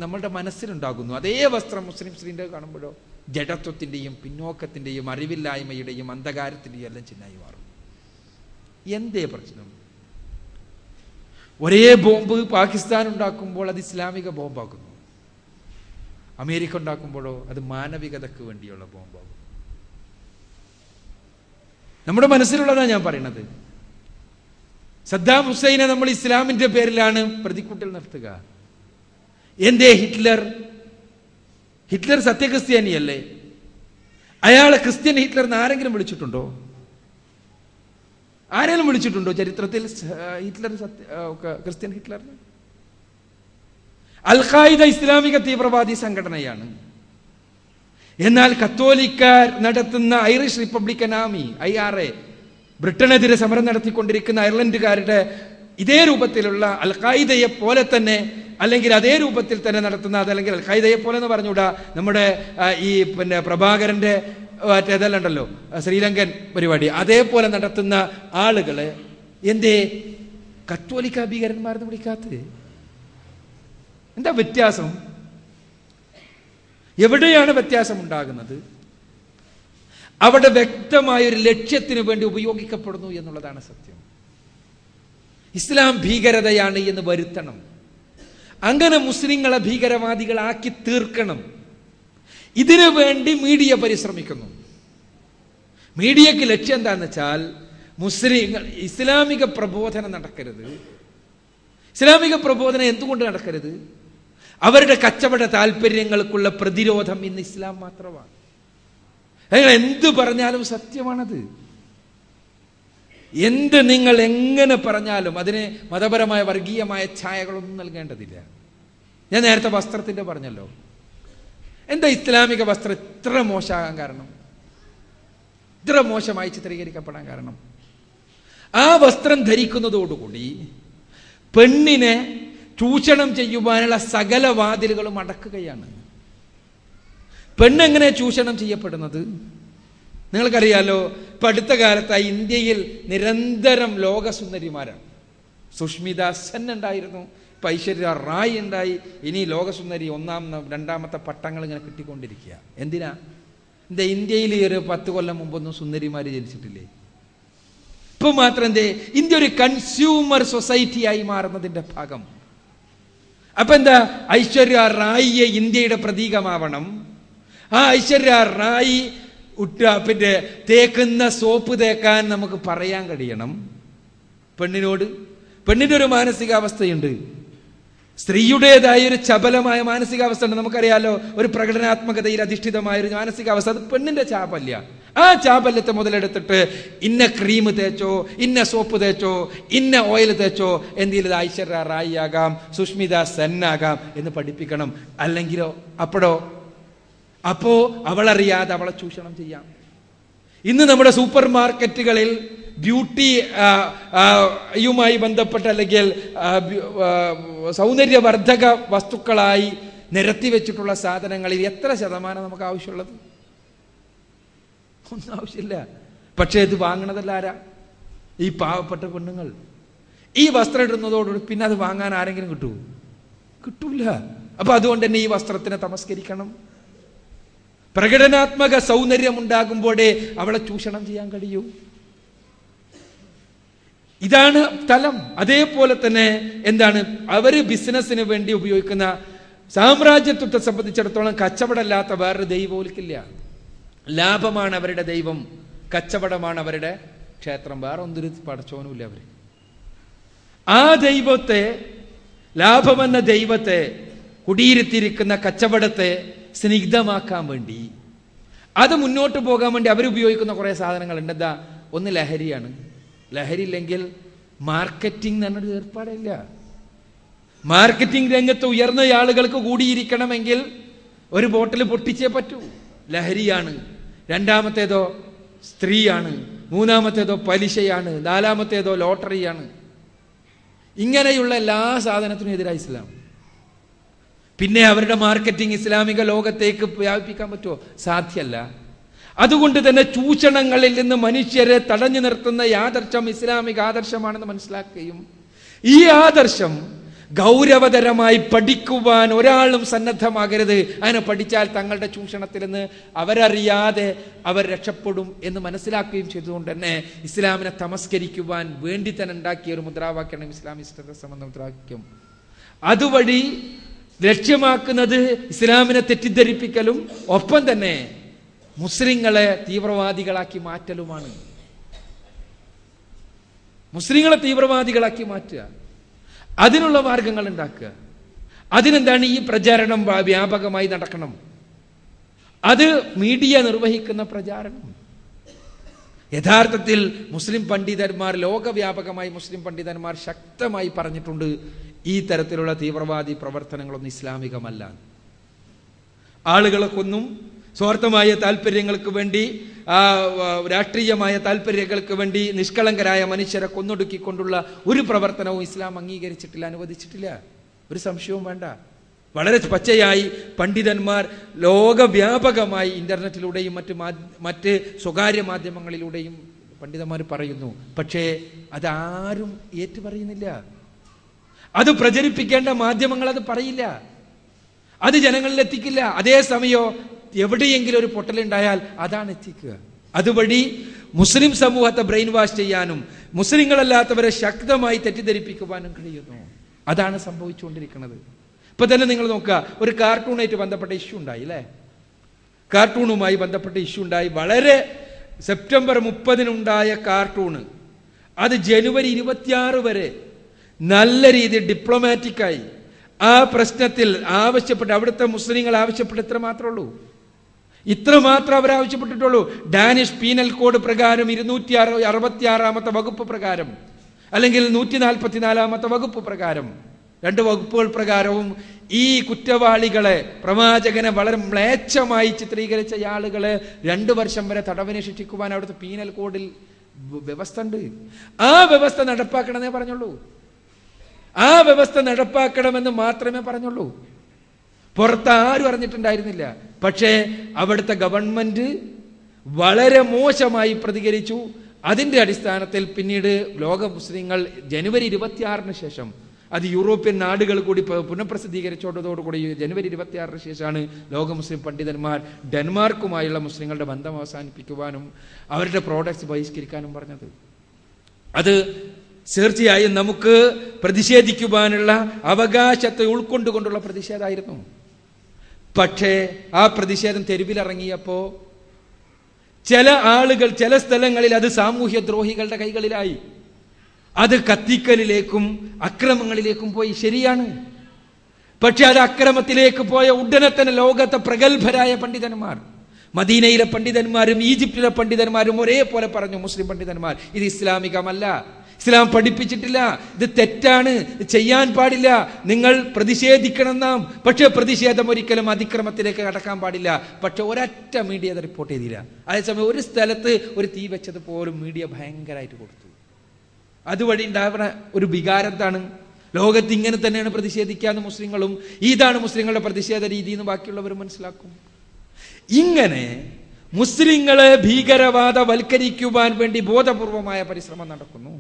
Speaker 3: നമ്മളുടെ മനസ്സിലുണ്ടാകുന്നു. അതേ വസ്ത്രം മുസ്ലിം സ്ത്രീൻ്റെ കാണുമ്പോഴോ ജഡത്വത്തിൻ്റെയും പിന്നോക്കത്തിൻ്റെയും അറിവില്ലായ്മയുടെയും അന്ധകാരത്തിൻ്റെയും എല്ലാം ചിഹ്നമായി മാറും. എന്തേ പ്രശ്നം? ഒരേ ബോംബ് പാകിസ്ഥാൻ ഉണ്ടാക്കുമ്പോൾ അത് ഇസ്ലാമിക ബോംബാക്കുന്നു. അമേരിക്ക ഉണ്ടാക്കുമ്പോഴോ അത് മാനവികതയ്ക്ക് വേണ്ടിയുള്ള ബോംബാകും. നമ്മുടെ മനസ്സിലുള്ളതാണ് ഞാൻ പറയുന്നത്. സദ്ദാം ഹുസൈനെ നമ്മൾ ഇസ്ലാമിന്റെ പേരിലാണ് പ്രതിക്കൂട്ടിൽ നിർത്തുക. എന്തേ ഹിറ്റ്ലർ സത്യക്രിസ്ത്യാനിയല്ലേ? അയാളെ ക്രിസ്ത്യൻ ഹിറ്റ്ലർ എന്ന് ആരെങ്കിലും വിളിച്ചിട്ടുണ്ടോ? ആരെങ്കിലും വിളിച്ചിട്ടുണ്ടോ ചരിത്രത്തിൽ ഹിറ്റ്ലർ ക്രിസ്ത്യൻ ഹിറ്റ്ലറിന്? അൽ ഖായിദ ഇസ്ലാമിക തീവ്രവാദി സംഘടനയാണ്. എന്നാൽ കത്തോലിക്കാർ നടത്തുന്ന ഐറിഷ് റിപ്പബ്ലിക്കൻ ആർമി IRA, ബ്രിട്ടനെതിരെ സമരം നടത്തിക്കൊണ്ടിരിക്കുന്ന അയർലൻഡുകാരുടെ ഇതേ രൂപത്തിലുള്ള അൽ ഖായിദയെ പോലെ തന്നെ, അല്ലെങ്കിൽ അതേ രൂപത്തിൽ തന്നെ നടത്തുന്ന, അതല്ലെങ്കിൽ അൽ ഖായിദയെ പോലെ എന്ന് പറഞ്ഞുകൂടാ, നമ്മുടെ ഈ പ്രഭാകരന്റെ മറ്റേതെല്ലാം ഉണ്ടല്ലോ ശ്രീലങ്കൻ പരിപാടി, അതേപോലെ നടത്തുന്ന ആളുകളെ എന്തേ കത്തോലിക്ക ഭീകരന്മാരെന്ന് വിളിക്കാത്തത്? എന്താ വ്യത്യാസം? എവിടെയാണ് വ്യത്യാസം ഉണ്ടാകുന്നത്? അവിടെ വ്യക്തമായൊരു ലക്ഷ്യത്തിന് വേണ്ടി ഉപയോഗിക്കപ്പെടുന്നു എന്നുള്ളതാണ് സത്യം. ഇസ്ലാം ഭീകരതയാണ് എന്ന് വരുത്തണം. അങ്ങനെ മുസ്ലിങ്ങളെ ഭീകരവാദികളാക്കി തീർക്കണം. ഇതിനു വേണ്ടി മീഡിയ പരിശ്രമിക്കുന്നു. മീഡിയക്ക് ലക്ഷ്യം എന്താണെന്ന് വെച്ചാൽ മുസ്ലിങ്ങൾ ഇസ്ലാമിക പ്രബോധനം നടക്കരുത്. ഇസ്ലാമിക പ്രബോധനം എന്തുകൊണ്ട് നടക്കരുത്? അവരുടെ കച്ചവട താല്പര്യങ്ങൾക്കുള്ള പ്രതിരോധം ഇന്ന് ഇസ്ലാം മാത്രമാണ്. നിങ്ങൾ എന്ത് പറഞ്ഞാലും സത്യമാണത്. എന്ത് നിങ്ങൾ എങ്ങനെ പറഞ്ഞാലും അതിന് മതപരമായ വർഗീയമായ ഛായകളൊന്നും നൽകേണ്ടതില്ല. ഞാൻ നേരത്തെ വസ്ത്രത്തിന്റെ പറഞ്ഞല്ലോ. എന്താ ഇസ്ലാമിക വസ്ത്രം ഇത്ര മോശമാകാൻ കാരണം? ഇത്ര മോശമായി ചിത്രീകരിക്കപ്പെടാൻ കാരണം? ആ വസ്ത്രം ധരിക്കുന്നതോടുകൂടി പെണ്ണിനെ ചൂഷണം ചെയ്യുവാനുള്ള സകല വാതിലുകളും അടക്കുകയാണ്. പെണ്ണെങ്ങനെ ചൂഷണം ചെയ്യപ്പെടുന്നത്? നിങ്ങൾക്കറിയാലോ, ഇപ്പൊ അടുത്ത കാലത്തായി ഇന്ത്യയിൽ നിരന്തരം ലോകസുന്ദരിമാരാണ്. സുഷ്മിത സെൻ ഉണ്ടായിരുന്നു, ഇപ്പൊ ഐശ്വര്യ റായ് ഉണ്ടായി, ഇനി ലോകസുന്ദരി രണ്ടാമത്തെ പട്ടങ്ങൾ ഇങ്ങനെ കിട്ടിക്കൊണ്ടിരിക്കുക. എന്തിനാ? എന്താ ഇന്ത്യയിൽ ഈ ഒരു 10 കൊല്ലം മുമ്പൊന്നും സുന്ദരിമാര് ജനിച്ചിട്ടില്ലേ? ഇപ്പൊ മാത്രം എന്തേ ഇന്ത്യ ഒരു കൺസ്യൂമർ സൊസൈറ്റി ആയി മാറുന്നതിന്റെ ഭാഗം. അപ്പൊ എന്താ, ഐശ്വര്യ റായിയെ ഇന്ത്യയുടെ പ്രതീകമാവണം. ആ ഐശ്വര്യ റായി പിന്നെ തേക്കുന്ന സോപ്പ് തേക്കാൻ നമുക്ക് പറയാൻ കഴിയണം പെണ്ണിനോട്. പെണ്ണിന്റെ ഒരു മാനസികാവസ്ഥയുണ്ട്, സ്ത്രീയുടേതായ ഒരു ചപലമായ മാനസികാവസ്ഥ ഉണ്ട്. നമുക്കറിയാലോ, ഒരു പ്രകടനാത്മകതയിൽ അധിഷ്ഠിതമായ ഒരു മാനസികാവസ്ഥ. അത് പെണ്ണിന്റെ ചാപല്യ. ആ ചാപല്യത്തെ മുതലെടുത്തിട്ട് ഇന്ന ക്രീം തേച്ചോ, ഇന്ന സോപ്പ് തേച്ചോ, ഇന്ന ഓയിൽ തേച്ചോ, എന്തെങ്കിലും ഐശ്വര്യ റായി ആകാം, സുഷ്മിത സെൻ ആകാം എന്ന് പഠിപ്പിക്കണം. അല്ലെങ്കിലോ അപ്പോ അവളറിയാതെ അവളെ ചൂഷണം ചെയ്യാം. ഇന്ന് നമ്മുടെ സൂപ്പർ മാർക്കറ്റുകളിൽ ബ്യൂട്ടിയുമായി ബന്ധപ്പെട്ട അല്ലെങ്കിൽ സൗന്ദര്യവർദ്ധക വസ്തുക്കളായി നിരത്തി വെച്ചിട്ടുള്ള സാധനങ്ങളിൽ എത്ര ശതമാനം നമുക്ക് ആവശ്യമുള്ളത്? ഒന്നും ആവശ്യമില്ല. പക്ഷേ ഇത് വാങ്ങണതല്ല ആരാ? ഈ പാവപ്പെട്ട പെണ്ണുങ്ങൾ. ഈ വസ്ത്രം ഇടുന്നതോടുകൂടി പിന്നെ അത് വാങ്ങാൻ ആരെങ്കിലും കിട്ടൂല. അപ്പൊ അതുകൊണ്ട് തന്നെ ഈ വസ്ത്രത്തിനെ തമസ്കരിക്കണം. പ്രകടനാത്മക സൗന്ദര്യം ഉണ്ടാകുമ്പോഴേ അവളെ ചൂഷണം ചെയ്യാൻ കഴിയൂ. ഇതാണ് തലം. അതേപോലെ തന്നെ എന്താണ്, അവര് ബിസിനസ്സിന് വേണ്ടി ഉപയോഗിക്കുന്ന സാമ്രാജ്യത്വത്തെ സംബന്ധിച്ചിടത്തോളം കച്ചവടമല്ലാത്ത വേറൊരു ദൈവോൽക്കില്ല. ലാഭമാണ് അവരുടെ ദൈവം, കച്ചവടമാണ് അവരുടെ ക്ഷേത്രം. വേറെ ഒന്നൊരു പടച്ചോനുമില്ല അവര്. ആ ദൈവത്തെ, ലാഭമെന്ന ദൈവത്തെ, കുടിയിരുത്തിയിരിക്കുന്ന കച്ചവടത്തെ സ്നിഗ്ധമാക്കാൻ വേണ്ടി, അത് മുന്നോട്ട് പോകാൻ വേണ്ടി അവരുപയോഗിക്കുന്ന കുറെ സാധനങ്ങളുണ്ട്. എന്താ? ഒന്ന് ലഹരിയാണ്. ലഹരി ഇല്ലെങ്കിൽ മാർക്കറ്റിംഗ് എന്നൊരു ഏർപ്പാടില്ല. മാർക്കറ്റിംഗ് രംഗത്ത് ഉയർന്ന ആളുകൾക്ക് കൂടിയിരിക്കണമെങ്കിൽ ഒരു ബോട്ടിൽ പൊട്ടിച്ചേ പറ്റൂ. ലഹരിയാണ്. രണ്ടാമത്തേതോ സ്ത്രീയാണ്. മൂന്നാമത്തേതോ പലിശയാണ്. നാലാമത്തേതോ ലോട്ടറിയാണ്. ഇങ്ങനെയുള്ള എല്ലാ സാധനത്തിനും എതിരായി ഇസ്ലാം. പിന്നെ അവരുടെ മാർക്കറ്റിംഗ് ഇസ്ലാമിക ലോകത്തേക്ക് വ്യാപിപ്പിക്കാൻ പറ്റുമോ? സാധ്യമല്ല. അതുകൊണ്ട് തന്നെ ചൂഷണങ്ങളിൽ നിന്ന് മനുഷ്യരെ തടഞ്ഞു നിർത്തുന്ന ഈ ആദർശം ഇസ്ലാമിക ആദർശമാണെന്ന് മനസ്സിലാക്കുകയും ഈ ആദർശം ഗൗരവതരമായി പഠിക്കുവാൻ ഒരാളും സന്നദ്ധമാകരുത്. അങ്ങനെ പഠിച്ചാൽ തങ്ങളുടെ ചൂഷണത്തിൽ നിന്ന് അവരറിയാതെ അവർ രക്ഷപ്പെടും എന്ന് മനസ്സിലാക്കുകയും ചെയ്തുകൊണ്ട് തന്നെ ഇസ്ലാമിനെ തമസ്കരിക്കുവാൻ വേണ്ടി തന്നെ ഉണ്ടാക്കിയ ഒരു മുദ്രാവാക്യമാണ് ഇസ്ലാമിസ്റ്റ് എന്ന മുദ്രാവാക്യം. അതുവഴി ലക്ഷ്യമാക്കുന്നത് ഇസ്ലാമിനെ തെറ്റിദ്ധരിപ്പിക്കലും ഒപ്പം തന്നെ മുസ്ലിങ്ങളെ തീവ്രവാദികളാക്കി മാറ്റലുമാണ്. മുസ്ലിങ്ങളെ തീവ്രവാദികളാക്കി മാറ്റുക, അതിനുള്ള മാർഗങ്ങൾ ഉണ്ടാക്കുക. അതിനെന്താണ്? ഈ പ്രചാരണം വ്യാപകമായി നടക്കണം. അത് മീഡിയ നിർവഹിക്കുന്ന പ്രചാരണം. യഥാർത്ഥത്തിൽ മുസ്ലിം പണ്ഡിതന്മാർ, ലോകവ്യാപകമായി മുസ്ലിം പണ്ഡിതന്മാർ ശക്തമായി പറഞ്ഞിട്ടുണ്ട്, ഈ തരത്തിലുള്ള തീവ്രവാദി പ്രവർത്തനങ്ങളൊന്നും ഇസ്ലാമികമല്ല. ആളുകളെ കൊന്നും സ്വാർത്ഥമായ താല്പര്യങ്ങൾക്ക് വേണ്ടി, രാഷ്ട്രീയമായ താല്പര്യങ്ങൾക്ക് വേണ്ടി നിഷ്കളങ്കരായ മനുഷ്യരെ കൊന്നൊടുക്കിക്കൊണ്ടുള്ള ഒരു പ്രവർത്തനവും ഇസ്ലാം അംഗീകരിച്ചിട്ടില്ല, അനുവദിച്ചിട്ടില്ല. ഒരു സംശയവും വേണ്ട. വളരെ പച്ചയായി പണ്ഡിതന്മാർ ലോകവ്യാപകമായി ഇന്റർനെറ്റിലൂടെയും മറ്റ് സ്വകാര്യ മാധ്യമങ്ങളിലൂടെയും പണ്ഡിതന്മാർ പറയുന്നു. പക്ഷേ അതാരും ഏറ്റുപറയുന്നില്ല. അത് പ്രചരിപ്പിക്കേണ്ട മാധ്യമങ്ങൾ അത് പറയില്ല, അത് ജനങ്ങളിൽ എത്തിക്കില്ല. അതേസമയം എവിടെയെങ്കിലും ഒരു പൊട്ടലുണ്ടായാൽ അതാണ് എത്തിക്കുക. അതുവഴി മുസ്ലിം സമൂഹത്തെ ബ്രെയിൻ വാഷ് ചെയ്യാനും മുസ്ലിങ്ങളല്ലാത്തവരെ ശക്തമായി തെറ്റിദ്ധരിപ്പിക്കുവാനും കഴിയുന്നു. അതാണ് സംഭവിച്ചുകൊണ്ടിരിക്കുന്നത്. ഇപ്പൊ തന്നെ നിങ്ങൾ നോക്കുക, ഒരു കാർട്ടൂണായിട്ട് ബന്ധപ്പെട്ട ഇഷ്യൂ ഉണ്ടായി അല്ലേ? കാർട്ടൂണുമായി ബന്ധപ്പെട്ട ഇഷ്യൂ ഉണ്ടായി. വളരെ സെപ്റ്റംബർ 30-നുണ്ടായ കാർട്ടൂണ് അത് ജനുവരി 26 വരെ നല്ല രീതിയിൽ ഡിപ്ലോമാറ്റിക്കായി ആ പ്രശ്നത്തിൽ ആവശ്യപ്പെട്ട്, അവിടുത്തെ മുസ്ലിങ്ങൾ ആവശ്യപ്പെട്ട് ഇത്ര മാത്രമേ ഉള്ളൂ, ഇത്ര മാത്രം അവർ ആവശ്യപ്പെട്ടിട്ടുള്ളൂ. ഡാനിഷ് പീനൽ കോഡ് പ്രകാരം 266 വകുപ്പ് പ്രകാരം, അല്ലെങ്കിൽ 144 വകുപ്പ് പ്രകാരം, 2 വകുപ്പുകൾ പ്രകാരവും ഈ കുറ്റവാളികളെ, പ്രവാചകനെ വളരെ മ്ലേച്ഛമായി ചിത്രീകരിച്ച ആളുകളെ 2 വർഷം വരെ തടവിനെ ശിക്ഷിക്കുവാൻ അവിടുത്തെ പീനൽ കോഡിൽ വ്യവസ്ഥ ഉണ്ട്. ആ വ്യവസ്ഥ നടപ്പാക്കണമെന്നേ പറഞ്ഞുള്ളൂ. ആ വ്യവസ്ഥ നടപ്പാക്കണമെന്ന് മാത്രമേ പറഞ്ഞുള്ളൂ. പുറത്ത് ആരും അറിഞ്ഞിട്ടുണ്ടായിരുന്നില്ല. പക്ഷേ അവിടുത്തെ ഗവൺമെന്റ് വളരെ മോശമായി പ്രതികരിച്ചു. അതിന്റെ അടിസ്ഥാനത്തിൽ പിന്നീട് ലോക മുസ്ലിങ്ങൾ ജനുവരി 26-ന് ശേഷം, അത് യൂറോപ്യൻ നാടുകൾ കൂടി പുനഃപ്രസിദ്ധീകരിച്ചോട്ടതോടുകൂടി ജനുവരി 26-ന് ശേഷമാണ് ലോക മുസ്ലിം പണ്ഡിതന്മാർ ഡെൻമാർക്കുമായുള്ള മുസ്ലിങ്ങളുടെ ബന്ധം അവസാനിപ്പിക്കുവാനും അവരുടെ പ്രോഡക്ട്സ് ബഹിഷ്കരിക്കാനും പറഞ്ഞത്. അത് തീർച്ചയായും നമുക്ക് പ്രതിഷേധിക്കുവാനുള്ള അവകാശത്തെ ഉൾക്കൊണ്ടുകൊണ്ടുള്ള പ്രതിഷേധമായിരുന്നു. പക്ഷേ ആ പ്രതിഷേധം തെരുവിലിറങ്ങിയപ്പോ ചില ആളുകൾ ചില സ്ഥലങ്ങളിൽ അത് സാമൂഹ്യ ദ്രോഹികളുടെ കൈകളിലായി. അത് കത്തിക്കലിലേക്കും അക്രമങ്ങളിലേക്കും പോയി. ശരിയാണ്. പക്ഷെ അത് അക്രമത്തിലേക്ക് പോയ ഉടനെ തന്നെ ലോകത്തെ പ്രഗത്ഭരായ പണ്ഡിതന്മാർ, മദീനയിലെ പണ്ഡിതന്മാരും ഈജിപ്തിലെ പണ്ഡിതന്മാരും ഒരേപോലെ പറഞ്ഞു, മുസ്ലിം പണ്ഡിതന്മാർ, ഇത് ഇസ്ലാമികമല്ല, ഇസ്ലാം പഠിപ്പിച്ചിട്ടില്ല, ഇത് തെറ്റാണ്, ചെയ്യാൻ പാടില്ല, നിങ്ങൾ പ്രതിഷേധിക്കണം നാം. പക്ഷെ പ്രതിഷേധം ഒരിക്കലും അതിക്രമത്തിലേക്ക് കടക്കാൻ പാടില്ല. പക്ഷെ ഒരൊറ്റ മീഡിയ അത് റിപ്പോർട്ട് ചെയ്തില്ല. അതേസമയം ഒരു സ്ഥലത്ത് ഒരു തീ വെച്ചത് പോലും മീഡിയ ഭയങ്കരമായിട്ട് കൊടുത്തു. അതുവഴി ഉണ്ടാവുന്ന ഒരു വികാരം എന്താണ്? ലോകത്ത് ഇങ്ങനെ തന്നെയാണ് പ്രതിഷേധിക്കാന്ന് മുസ്ലിങ്ങളും, ഇതാണ് മുസ്ലിങ്ങളുടെ പ്രതിഷേധ രീതി എന്ന് ബാക്കിയുള്ളവർ മനസ്സിലാക്കും. ഇങ്ങനെ മുസ്ലിങ്ങളെ ഭീകരവാദവൽക്കരിക്കുവാൻ വേണ്ടി ബോധപൂർവമായ പരിശ്രമം നടക്കുന്നു.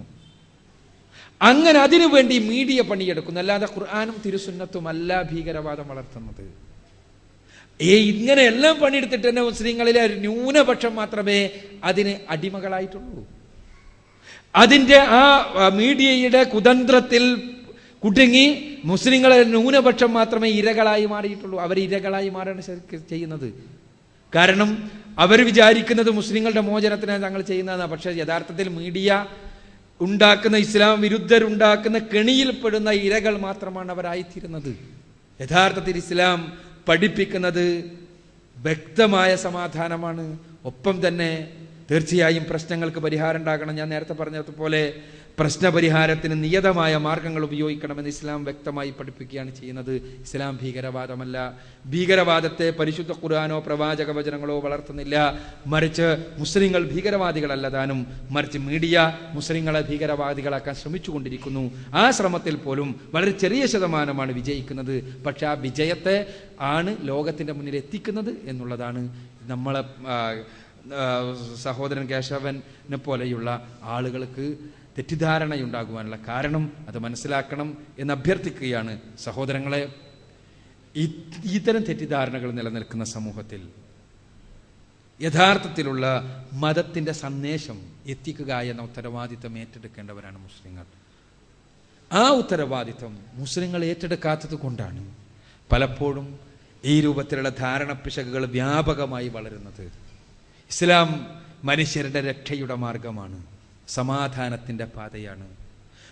Speaker 3: അങ്ങനെ അതിനുവേണ്ടി മീഡിയ പണിയെടുക്കുന്നു. അല്ലാതെ ഖുർആനും തിരുസുന്നത്തും അല്ല ഭീകരവാദം വളർത്തുന്നത്. ഇങ്ങനെ എല്ലാം പണിയെടുത്തിട്ട് തന്നെ മുസ്ലിങ്ങളിലെ ഒരു ന്യൂനപക്ഷം മാത്രമേ അതിന് അടിമകളായിട്ടുള്ളൂ. അതിന്റെ ആ മീഡിയയുടെ കുതന്ത്രത്തിൽ കുടുങ്ങി മുസ്ലിങ്ങളെ ന്യൂനപക്ഷം മാത്രമേ ഇരകളായി മാറിയിട്ടുള്ളൂ. അവർ ഇരകളായി മാറാണ് ചെയ്യുന്നത്. കാരണം അവർ വിചാരിക്കുന്നത് മുസ്ലിങ്ങളുടെ മോചനത്തിനാണ് തങ്ങൾ ചെയ്യുന്നതാണ്. പക്ഷെ യഥാർത്ഥത്തിൽ മീഡിയ ഉണ്ടാക്കുന്ന, ഇസ്ലാം വിരുദ്ധരുണ്ടാക്കുന്ന കെണിയിൽപ്പെടുന്ന ഇരകൾ മാത്രമാണ് അവരായിത്തീരുന്നത്. യഥാർത്ഥത്തിൽ ഇസ്ലാം പഠിപ്പിക്കുന്നത് വ്യക്തമായ സമാധാനമാണ്. ഒപ്പം തന്നെ തീർച്ചയായും പ്രശ്നങ്ങൾക്ക് പരിഹാരം ഉണ്ടാകണം. ഞാൻ നേരത്തെ പറഞ്ഞതുപോലെ പ്രശ്നപരിഹാരത്തിന് നിയതമായ മാർഗങ്ങൾ ഉപയോഗിക്കണമെന്ന് ഇസ്ലാം വ്യക്തമായി പഠിപ്പിക്കുകയാണ് ചെയ്യുന്നത്. ഇസ്ലാം ഭീകരവാദമല്ല. ഭീകരവാദത്തെ പരിശുദ്ധ ഖുർആനോ പ്രവാചക വചനങ്ങളോ വളർത്തുന്നില്ല. മറിച്ച് മുസ്ലിങ്ങൾ ഭീകരവാദികളല്ല താനും, മറിച്ച് മീഡിയ മുസ്ലിങ്ങളെ ഭീകരവാദികളാക്കാൻ ശ്രമിച്ചുകൊണ്ടിരിക്കുന്നു. ആ ശ്രമത്തിൽ പോലും വളരെ ചെറിയ ശതമാനമാണ് വിജയിക്കുന്നത്. പക്ഷെ ആ വിജയത്തെ ആണ് ലോകത്തിന്റെ മുന്നിൽ എത്തിക്കുന്നത് എന്നുള്ളതാണ് നമ്മളെ സഹോദരൻ കേശവനെ പോലെയുള്ള ആളുകൾക്ക് തെറ്റിദ്ധാരണയുണ്ടാകുവാനുള്ള കാരണം. അത് മനസ്സിലാക്കണം എന്ന് അഭ്യർത്ഥിക്കുകയാണ്. സഹോദരങ്ങളെ, ഇത്തരം തെറ്റിദ്ധാരണകൾ നിലനിൽക്കുന്ന സമൂഹത്തിൽ യഥാർത്ഥത്തിലുള്ള മതത്തിന്റെ സന്ദേശം എത്തിക്കുക എന്ന ഉത്തരവാദിത്തം ഏറ്റെടുക്കേണ്ടവരാണ് മുസ്ലിങ്ങൾ. ആ ഉത്തരവാദിത്തം മുസ്ലിങ്ങൾ ഏറ്റെടുക്കാത്തത് കൊണ്ടാണ് പലപ്പോഴും ഈ രൂപത്തിലുള്ള ധാരണപ്പിശകുകൾ വ്യാപകമായി വളരുന്നത്. ഇസ്ലാം മനുഷ്യരുടെ രക്ഷയുടെ മാർഗമാണ്, സമാധാനത്തിൻ്റെ പാതയാണ്.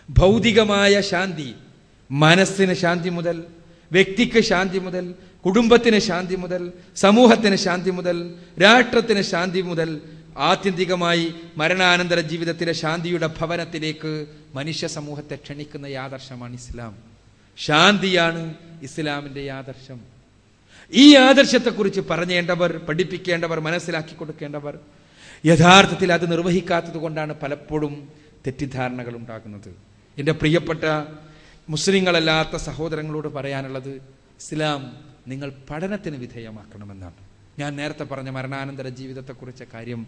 Speaker 3: ഭൗതികമായ ശാന്തി, മനസ്സിന് ശാന്തി മുതൽ, വ്യക്തിക്ക് ശാന്തി മുതൽ, കുടുംബത്തിന് ശാന്തി മുതൽ, സമൂഹത്തിന് ശാന്തി മുതൽ, രാഷ്ട്രത്തിന് ശാന്തി മുതൽ, ആത്യന്തികമായി മരണാനന്തര ജീവിതത്തിലെ ശാന്തിയുടെ ഭവനത്തിലേക്ക് മനുഷ്യ സമൂഹത്തെ ക്ഷണിക്കുന്ന ആദർശമാണ് ഇസ്ലാം. ശാന്തിയാണ് ഇസ്ലാമിൻ്റെ ആദർശം. ഈ ആദർശത്തെക്കുറിച്ച് പറഞ്ഞേണ്ടവർ, പഠിപ്പിക്കേണ്ടവർ, മനസ്സിലാക്കി കൊടുക്കേണ്ടവർ യഥാർത്ഥത്തിൽ അത് നിർവഹിക്കാത്തത് കൊണ്ടാണ് പലപ്പോഴും തെറ്റിദ്ധാരണകൾ ഉണ്ടാകുന്നത്. എൻ്റെ പ്രിയപ്പെട്ട മുസ്ലിങ്ങളല്ലാത്ത സഹോദരങ്ങളോട് പറയാനുള്ളത്, ഇസ്ലാം നിങ്ങൾ പഠനത്തിന് വിധേയമാക്കണമെന്നാണ്. ഞാൻ നേരത്തെ പറഞ്ഞ മരണാനന്തര ജീവിതത്തെക്കുറിച്ച കാര്യം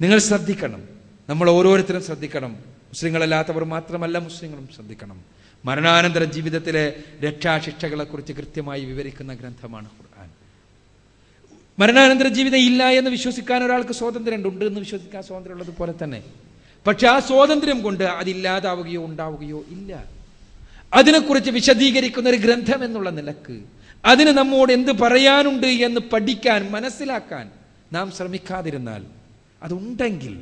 Speaker 3: നിങ്ങൾ ശ്രദ്ധിക്കണം. നമ്മൾ ഓരോരുത്തരും ശ്രദ്ധിക്കണം. മുസ്ലിങ്ങളല്ലാത്തവർ മാത്രമല്ല, മുസ്ലിങ്ങളും ശ്രദ്ധിക്കണം. മരണാനന്തര ജീവിതത്തിലെ രക്ഷാശിക്ഷകളെക്കുറിച്ച് കൃത്യമായി വിവരിക്കുന്ന ഗ്രന്ഥമാണ് ഖുർആൻ. മരണാനന്തര ജീവിതം ഇല്ല എന്ന് വിശ്വസിക്കാൻ ഒരാൾക്ക് സ്വാതന്ത്ര്യമുണ്ട്, ഉണ്ട് എന്ന് വിശ്വസിക്കാൻ സ്വാതന്ത്ര്യമുള്ളത് പോലെ തന്നെ. പക്ഷെ ആ സ്വാതന്ത്ര്യം കൊണ്ട് അതില്ലാതാവുകയോ ഉണ്ടാവുകയോ ഇല്ല. അതിനെക്കുറിച്ച് വിശദീകരിക്കുന്ന ഒരു ഗ്രന്ഥം എന്നുള്ള നിലക്ക് അതിന് നമ്മോട് എന്ത് പറയാനുണ്ട് എന്ന് പഠിക്കാൻ, മനസ്സിലാക്കാൻ നാം ശ്രമിക്കാതിരുന്നാൽ, അതുണ്ടെങ്കിൽ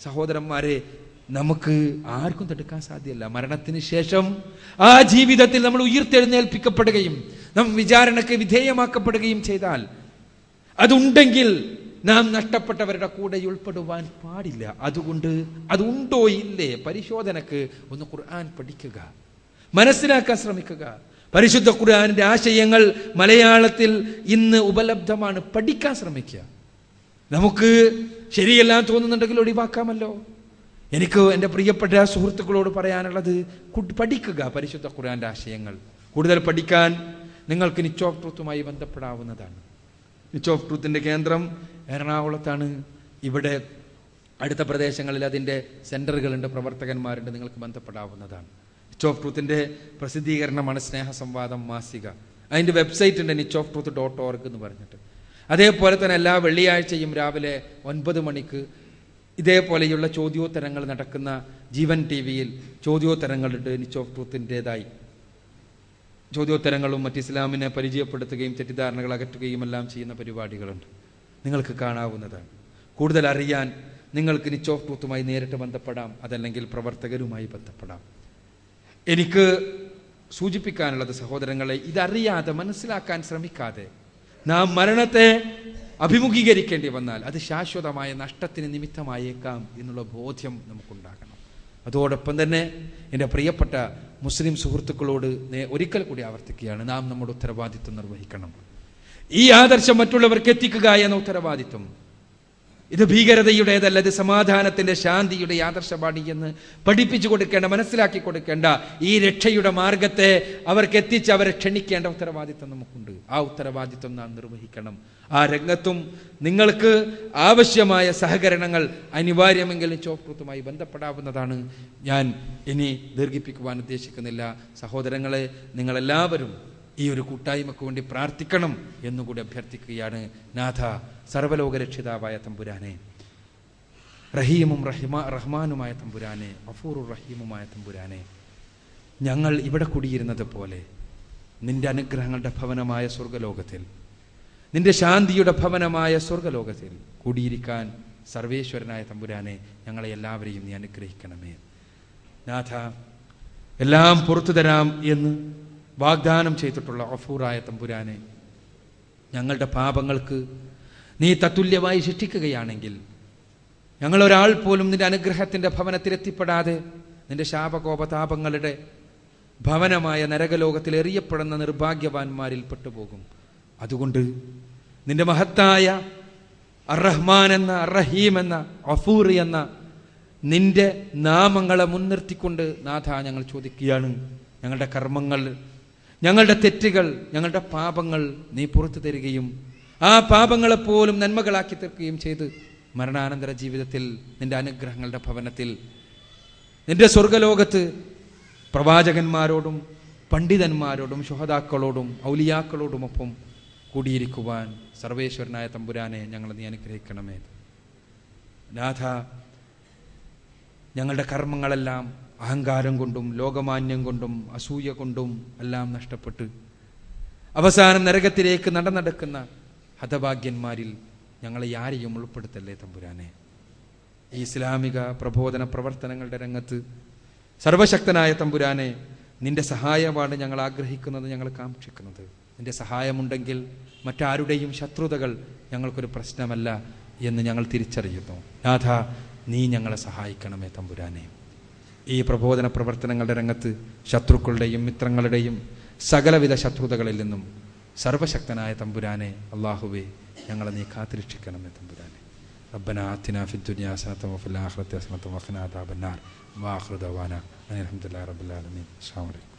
Speaker 3: സഹോദരന്മാരെ, നമുക്ക് ആർക്കും തടുക്കാൻ സാധ്യമല്ല. മരണത്തിന് ശേഷം ആ ജീവിതത്തിൽ നമ്മൾ ഉയർത്തെഴുന്നേൽപ്പിക്കപ്പെടുകയും നാം വിചാരണയ്ക്ക് വിധേയമാക്കപ്പെടുകയും ചെയ്താൽ, അതുണ്ടെങ്കിൽ നാം നഷ്ടപ്പെട്ടവരുടെ കൂടെ ഉൾപ്പെടുവാൻ പാടില്ല. അതുകൊണ്ട് അതുണ്ടോ ഇല്ലേ പരിശോധനക്ക് ഒന്ന് ഖുർആൻ പഠിക്കുക, മനസ്സിലാക്കാൻ ശ്രമിക്കുക. പരിശുദ്ധ ഖുർആനിന്റെ ആശയങ്ങൾ മലയാളത്തിൽ ഇന്ന് ഉപലബ്ധമാണ്, പഠിക്കാൻ ശ്രമിക്കുക. നമുക്ക് ശരിയെല്ലാം തോന്നുന്നുണ്ടെങ്കിൽ ഒഴിവാക്കാമല്ലോ. എനിക്ക് എൻ്റെ പ്രിയപ്പെട്ട സുഹൃത്തുക്കളോട് പറയാനുള്ളത്, പഠിക്കുക പരിശുദ്ധ ഖുർആന്റെ ആശയങ്ങൾ. കൂടുതൽ പഠിക്കാൻ നിങ്ങൾക്ക് നിച്ച് ഓഫ് ട്രൂത്തുമായി ബന്ധപ്പെടാവുന്നതാണ്. നിച്ച് ഓഫ് ട്രൂത്തിന്റെ കേന്ദ്രം എറണാകുളത്താണ്. ഇവിടെ അടുത്ത പ്രദേശങ്ങളിൽ അതിൻ്റെ സെന്ററുകളുണ്ട്, പ്രവർത്തകന്മാരുണ്ട്, നിങ്ങൾക്ക് ബന്ധപ്പെടാവുന്നതാണ്. നിച്ച് ഓഫ് ട്രൂത്തിന്റെ പ്രസിദ്ധീകരണമാണ് സ്നേഹസംവാദം മാസിക. അതിൻ്റെ വെബ്സൈറ്റ് ഉണ്ട്, nichoftruth.org എന്ന് പറഞ്ഞിട്ട്. അതേപോലെ തന്നെ എല്ലാ വെള്ളിയാഴ്ചയും രാവിലെ 9 മണിക്ക് ഇതേപോലെയുള്ള ചോദ്യോത്തരങ്ങൾ നടക്കുന്ന ജീവൻ TV-യിൽ ചോദ്യോത്തരങ്ങളുണ്ട്. നിച്ച് ഓഫ് ട്രൂത്തിൻ്റെതായി ചോദ്യോത്തരങ്ങളും മറ്റ് ഇസ്ലാമിനെ പരിചയപ്പെടുത്തുകയും തെറ്റിദ്ധാരണകൾ അകറ്റുകയും എല്ലാം ചെയ്യുന്ന പരിപാടികളുണ്ട്, നിങ്ങൾക്ക് കാണാവുന്നതാണ്. കൂടുതൽ അറിയാൻ നിങ്ങൾക്ക് നിച്ച് ഓഫ് ട്രൂത്തുമായി നേരിട്ട് ബന്ധപ്പെടാം, അതല്ലെങ്കിൽ പ്രവർത്തകരുമായി ബന്ധപ്പെടാം. എനിക്ക് സൂചിപ്പിക്കാനുള്ളത്, സഹോദരങ്ങളെ, ഇതറിയാതെ മനസ്സിലാക്കാൻ ശ്രമിക്കാതെ നാം മരണത്തെ അഭിമുഖീകരിക്കേണ്ടി വന്നാൽ അത് ശാശ്വതമായ നഷ്ടത്തിന് നിമിത്തമായേക്കാം എന്നുള്ള ബോധ്യം നമുക്കുണ്ടാകണം. അതോടൊപ്പം തന്നെ എൻ്റെ പ്രിയപ്പെട്ട മുസ്ലിം സുഹൃത്തുക്കളോട് ഒരിക്കൽ കൂടി ആവർത്തിക്കുകയാണ്, നാം നമ്മുടെ ഉത്തരവാദിത്വം നിർവഹിക്കണം. ഈ ആദർശം മറ്റുള്ളവർക്ക് എത്തിക്കുക എന്ന ഉത്തരവാദിത്വം, ഇത് ഭീകരതയുടേതല്ല, ഇത് സമാധാനത്തിന്റെ, ശാന്തിയുടെ ആദർശവാണി എന്ന് പഠിപ്പിച്ചു കൊടുക്കേണ്ട, മനസ്സിലാക്കി കൊടുക്കേണ്ട ഈ രക്ഷയുടെ മാർഗത്തെ അവർക്ക് എത്തിച്ച് അവരെ ക്ഷണിക്കേണ്ട ഉത്തരവാദിത്വം നമുക്കുണ്ട്. ആ ഉത്തരവാദിത്വം നാം നിർവഹിക്കണം. ആ രംഗത്തും നിങ്ങൾക്ക് ആവശ്യമായ സഹകരണങ്ങൾ അനിവാര്യമെങ്കിൽ നിച്ച് ഓഫ് ട്രൂത്തുമായി ബന്ധപ്പെടാവുന്നതാണ്. ഞാൻ ഇനി ദീർഘിപ്പിക്കുവാൻ ഉദ്ദേശിക്കുന്നില്ല. സഹോദരങ്ങളെ, നിങ്ങളെല്ലാവരും ഈ ഒരു കൂട്ടായ്മക്ക് വേണ്ടി പ്രാർത്ഥിക്കണം എന്നുകൂടി അഭ്യർത്ഥിക്കുകയാണ്. നാഥ, സർവലോക രക്ഷിതാവായ തമ്പുരാനെ, റഹീമും റഹ്മാനുമായ തമ്പുരാനെ, ഗഫൂറുർ റഹീമുമായ തമ്പുരാനെ, ഞങ്ങൾ ഇവിടെ കൂടിയിരുന്നത് പോലെ നിന്റെ അനുഗ്രഹങ്ങളുടെ ഭവനമായ സ്വർഗലോകത്തിൽ, നിന്റെ ശാന്തിയുടെ ഭവനമായ സ്വർഗലോകത്തിൽ കൂടിയിരിക്കാൻ സർവേശ്വരനായ തമ്പുരാനെ, ഞങ്ങളെ എല്ലാവരെയും നീ അനുഗ്രഹിക്കണമേ. നാഥ, എല്ലാം പുറത്തു തരാം എന്ന് വാഗ്ദാനം ചെയ്തിട്ടുള്ള ഗഫൂറായ തമ്പുരാനെ, ഞങ്ങളുടെ പാപങ്ങൾക്ക് നീ തത്തുല്യമായി ശിക്ഷിക്കുകയാണെങ്കിൽ, ഞങ്ങളൊരാൾ പോലും നിന്റെ അനുഗ്രഹത്തിൻ്റെ ഭവനത്തിലെത്തിപ്പെടാതെ നിന്റെ ശാപകോപതാപങ്ങളുടെ ഭവനമായ നരകലോകത്തിൽ എറിയപ്പെടുന്ന നിർഭാഗ്യവാന്മാരിൽ പെട്ടുപോകും. അതുകൊണ്ട് നിന്റെ മഹത്തായ അർ-റഹ്മാൻ എന്ന, അർ-റഹീം എന്ന, ഗഫൂർ എന്ന നിന്റെ നാമങ്ങളെ മുൻനിർത്തിക്കൊണ്ട് നാഥ ഞങ്ങൾ ചോദിക്കുകയാണ്, ഞങ്ങളുടെ കർമ്മങ്ങൾ, ഞങ്ങളുടെ തെറ്റുകൾ, ഞങ്ങളുടെ പാപങ്ങൾ നീ പുറത്തു തരികയും ആ പാപങ്ങളെപ്പോലും നന്മകളാക്കി തീർക്കുകയും ചെയ്ത് മരണാനന്തര ജീവിതത്തിൽ നിന്റെ അനുഗ്രഹങ്ങളുടെ ഭവനത്തിൽ, നിന്റെ സ്വർഗലോകത്ത് പ്രവാചകന്മാരോടും പണ്ഡിതന്മാരോടും ശുഹദാക്കളോടും ഔലിയാക്കളോടുമൊപ്പം കൂടിയിരിക്കുവാൻ സർവേശ്വരനായ തമ്പുരാനെ ഞങ്ങളെ നീ അനുഗ്രഹിക്കണമേ. നാഥ, ഞങ്ങളുടെ കർമ്മങ്ങളെല്ലാം അഹങ്കാരം കൊണ്ടും ലോകമാന്യം കൊണ്ടും അസൂയ കൊണ്ടും എല്ലാം നഷ്ടപ്പെട്ട് അവസാനം നരകത്തിലേക്ക് നടക്കുന്ന ഹതഭാഗ്യന്മാരിൽ ഞങ്ങളെ ആരെയും ഉൾപ്പെടുത്തല്ലേ തമ്പുരാനെ. ഈ ഇസ്ലാമിക പ്രബോധന പ്രവർത്തനങ്ങളുടെ രംഗത്ത് സർവശക്തനായ തമ്പുരാനെ, നിന്റെ സഹായമാണ് ഞങ്ങൾ ആഗ്രഹിക്കുന്നത്, ഞങ്ങൾ കാക്ഷിക്കുന്നത്. നിന്റെ സഹായമുണ്ടെങ്കിൽ മറ്റാരുടെയും ശത്രുതകൾ ഞങ്ങൾക്കൊരു പ്രശ്നമല്ല എന്ന് ഞങ്ങൾ തിരിച്ചറിയുന്നു. നാഥ, നീ ഞങ്ങളെ സഹായിക്കണമേ തമ്പുരാനെ. ഈ പ്രബോധന പ്രവർത്തനങ്ങളുടെ രംഗത്ത് ശത്രുക്കളുടെയും മിത്രങ്ങളുടെയും സകലവിധ ശത്രുതകളിൽ നിന്നും സർവശക്തനായ തമ്പുരാനെ, അള്ളാഹുവേ, ഞങ്ങളെ നീ കാത്തുരക്ഷിക്കണമേ തമ്പുരാനെ. റബ്ബനാ ആതിനാ ഫിദ്ദുനിയാ ഹസനതൻ വഫിൽ ആഖിറതി ഹസനതൻ വഖിനാ അദാബന്നാർ. വആഖിറു ദഅവാനാ അൽഹംദുലില്ലാഹി റബ്ബിൽ ആലമീൻ. അസ്സലാമു അലൈക്കും.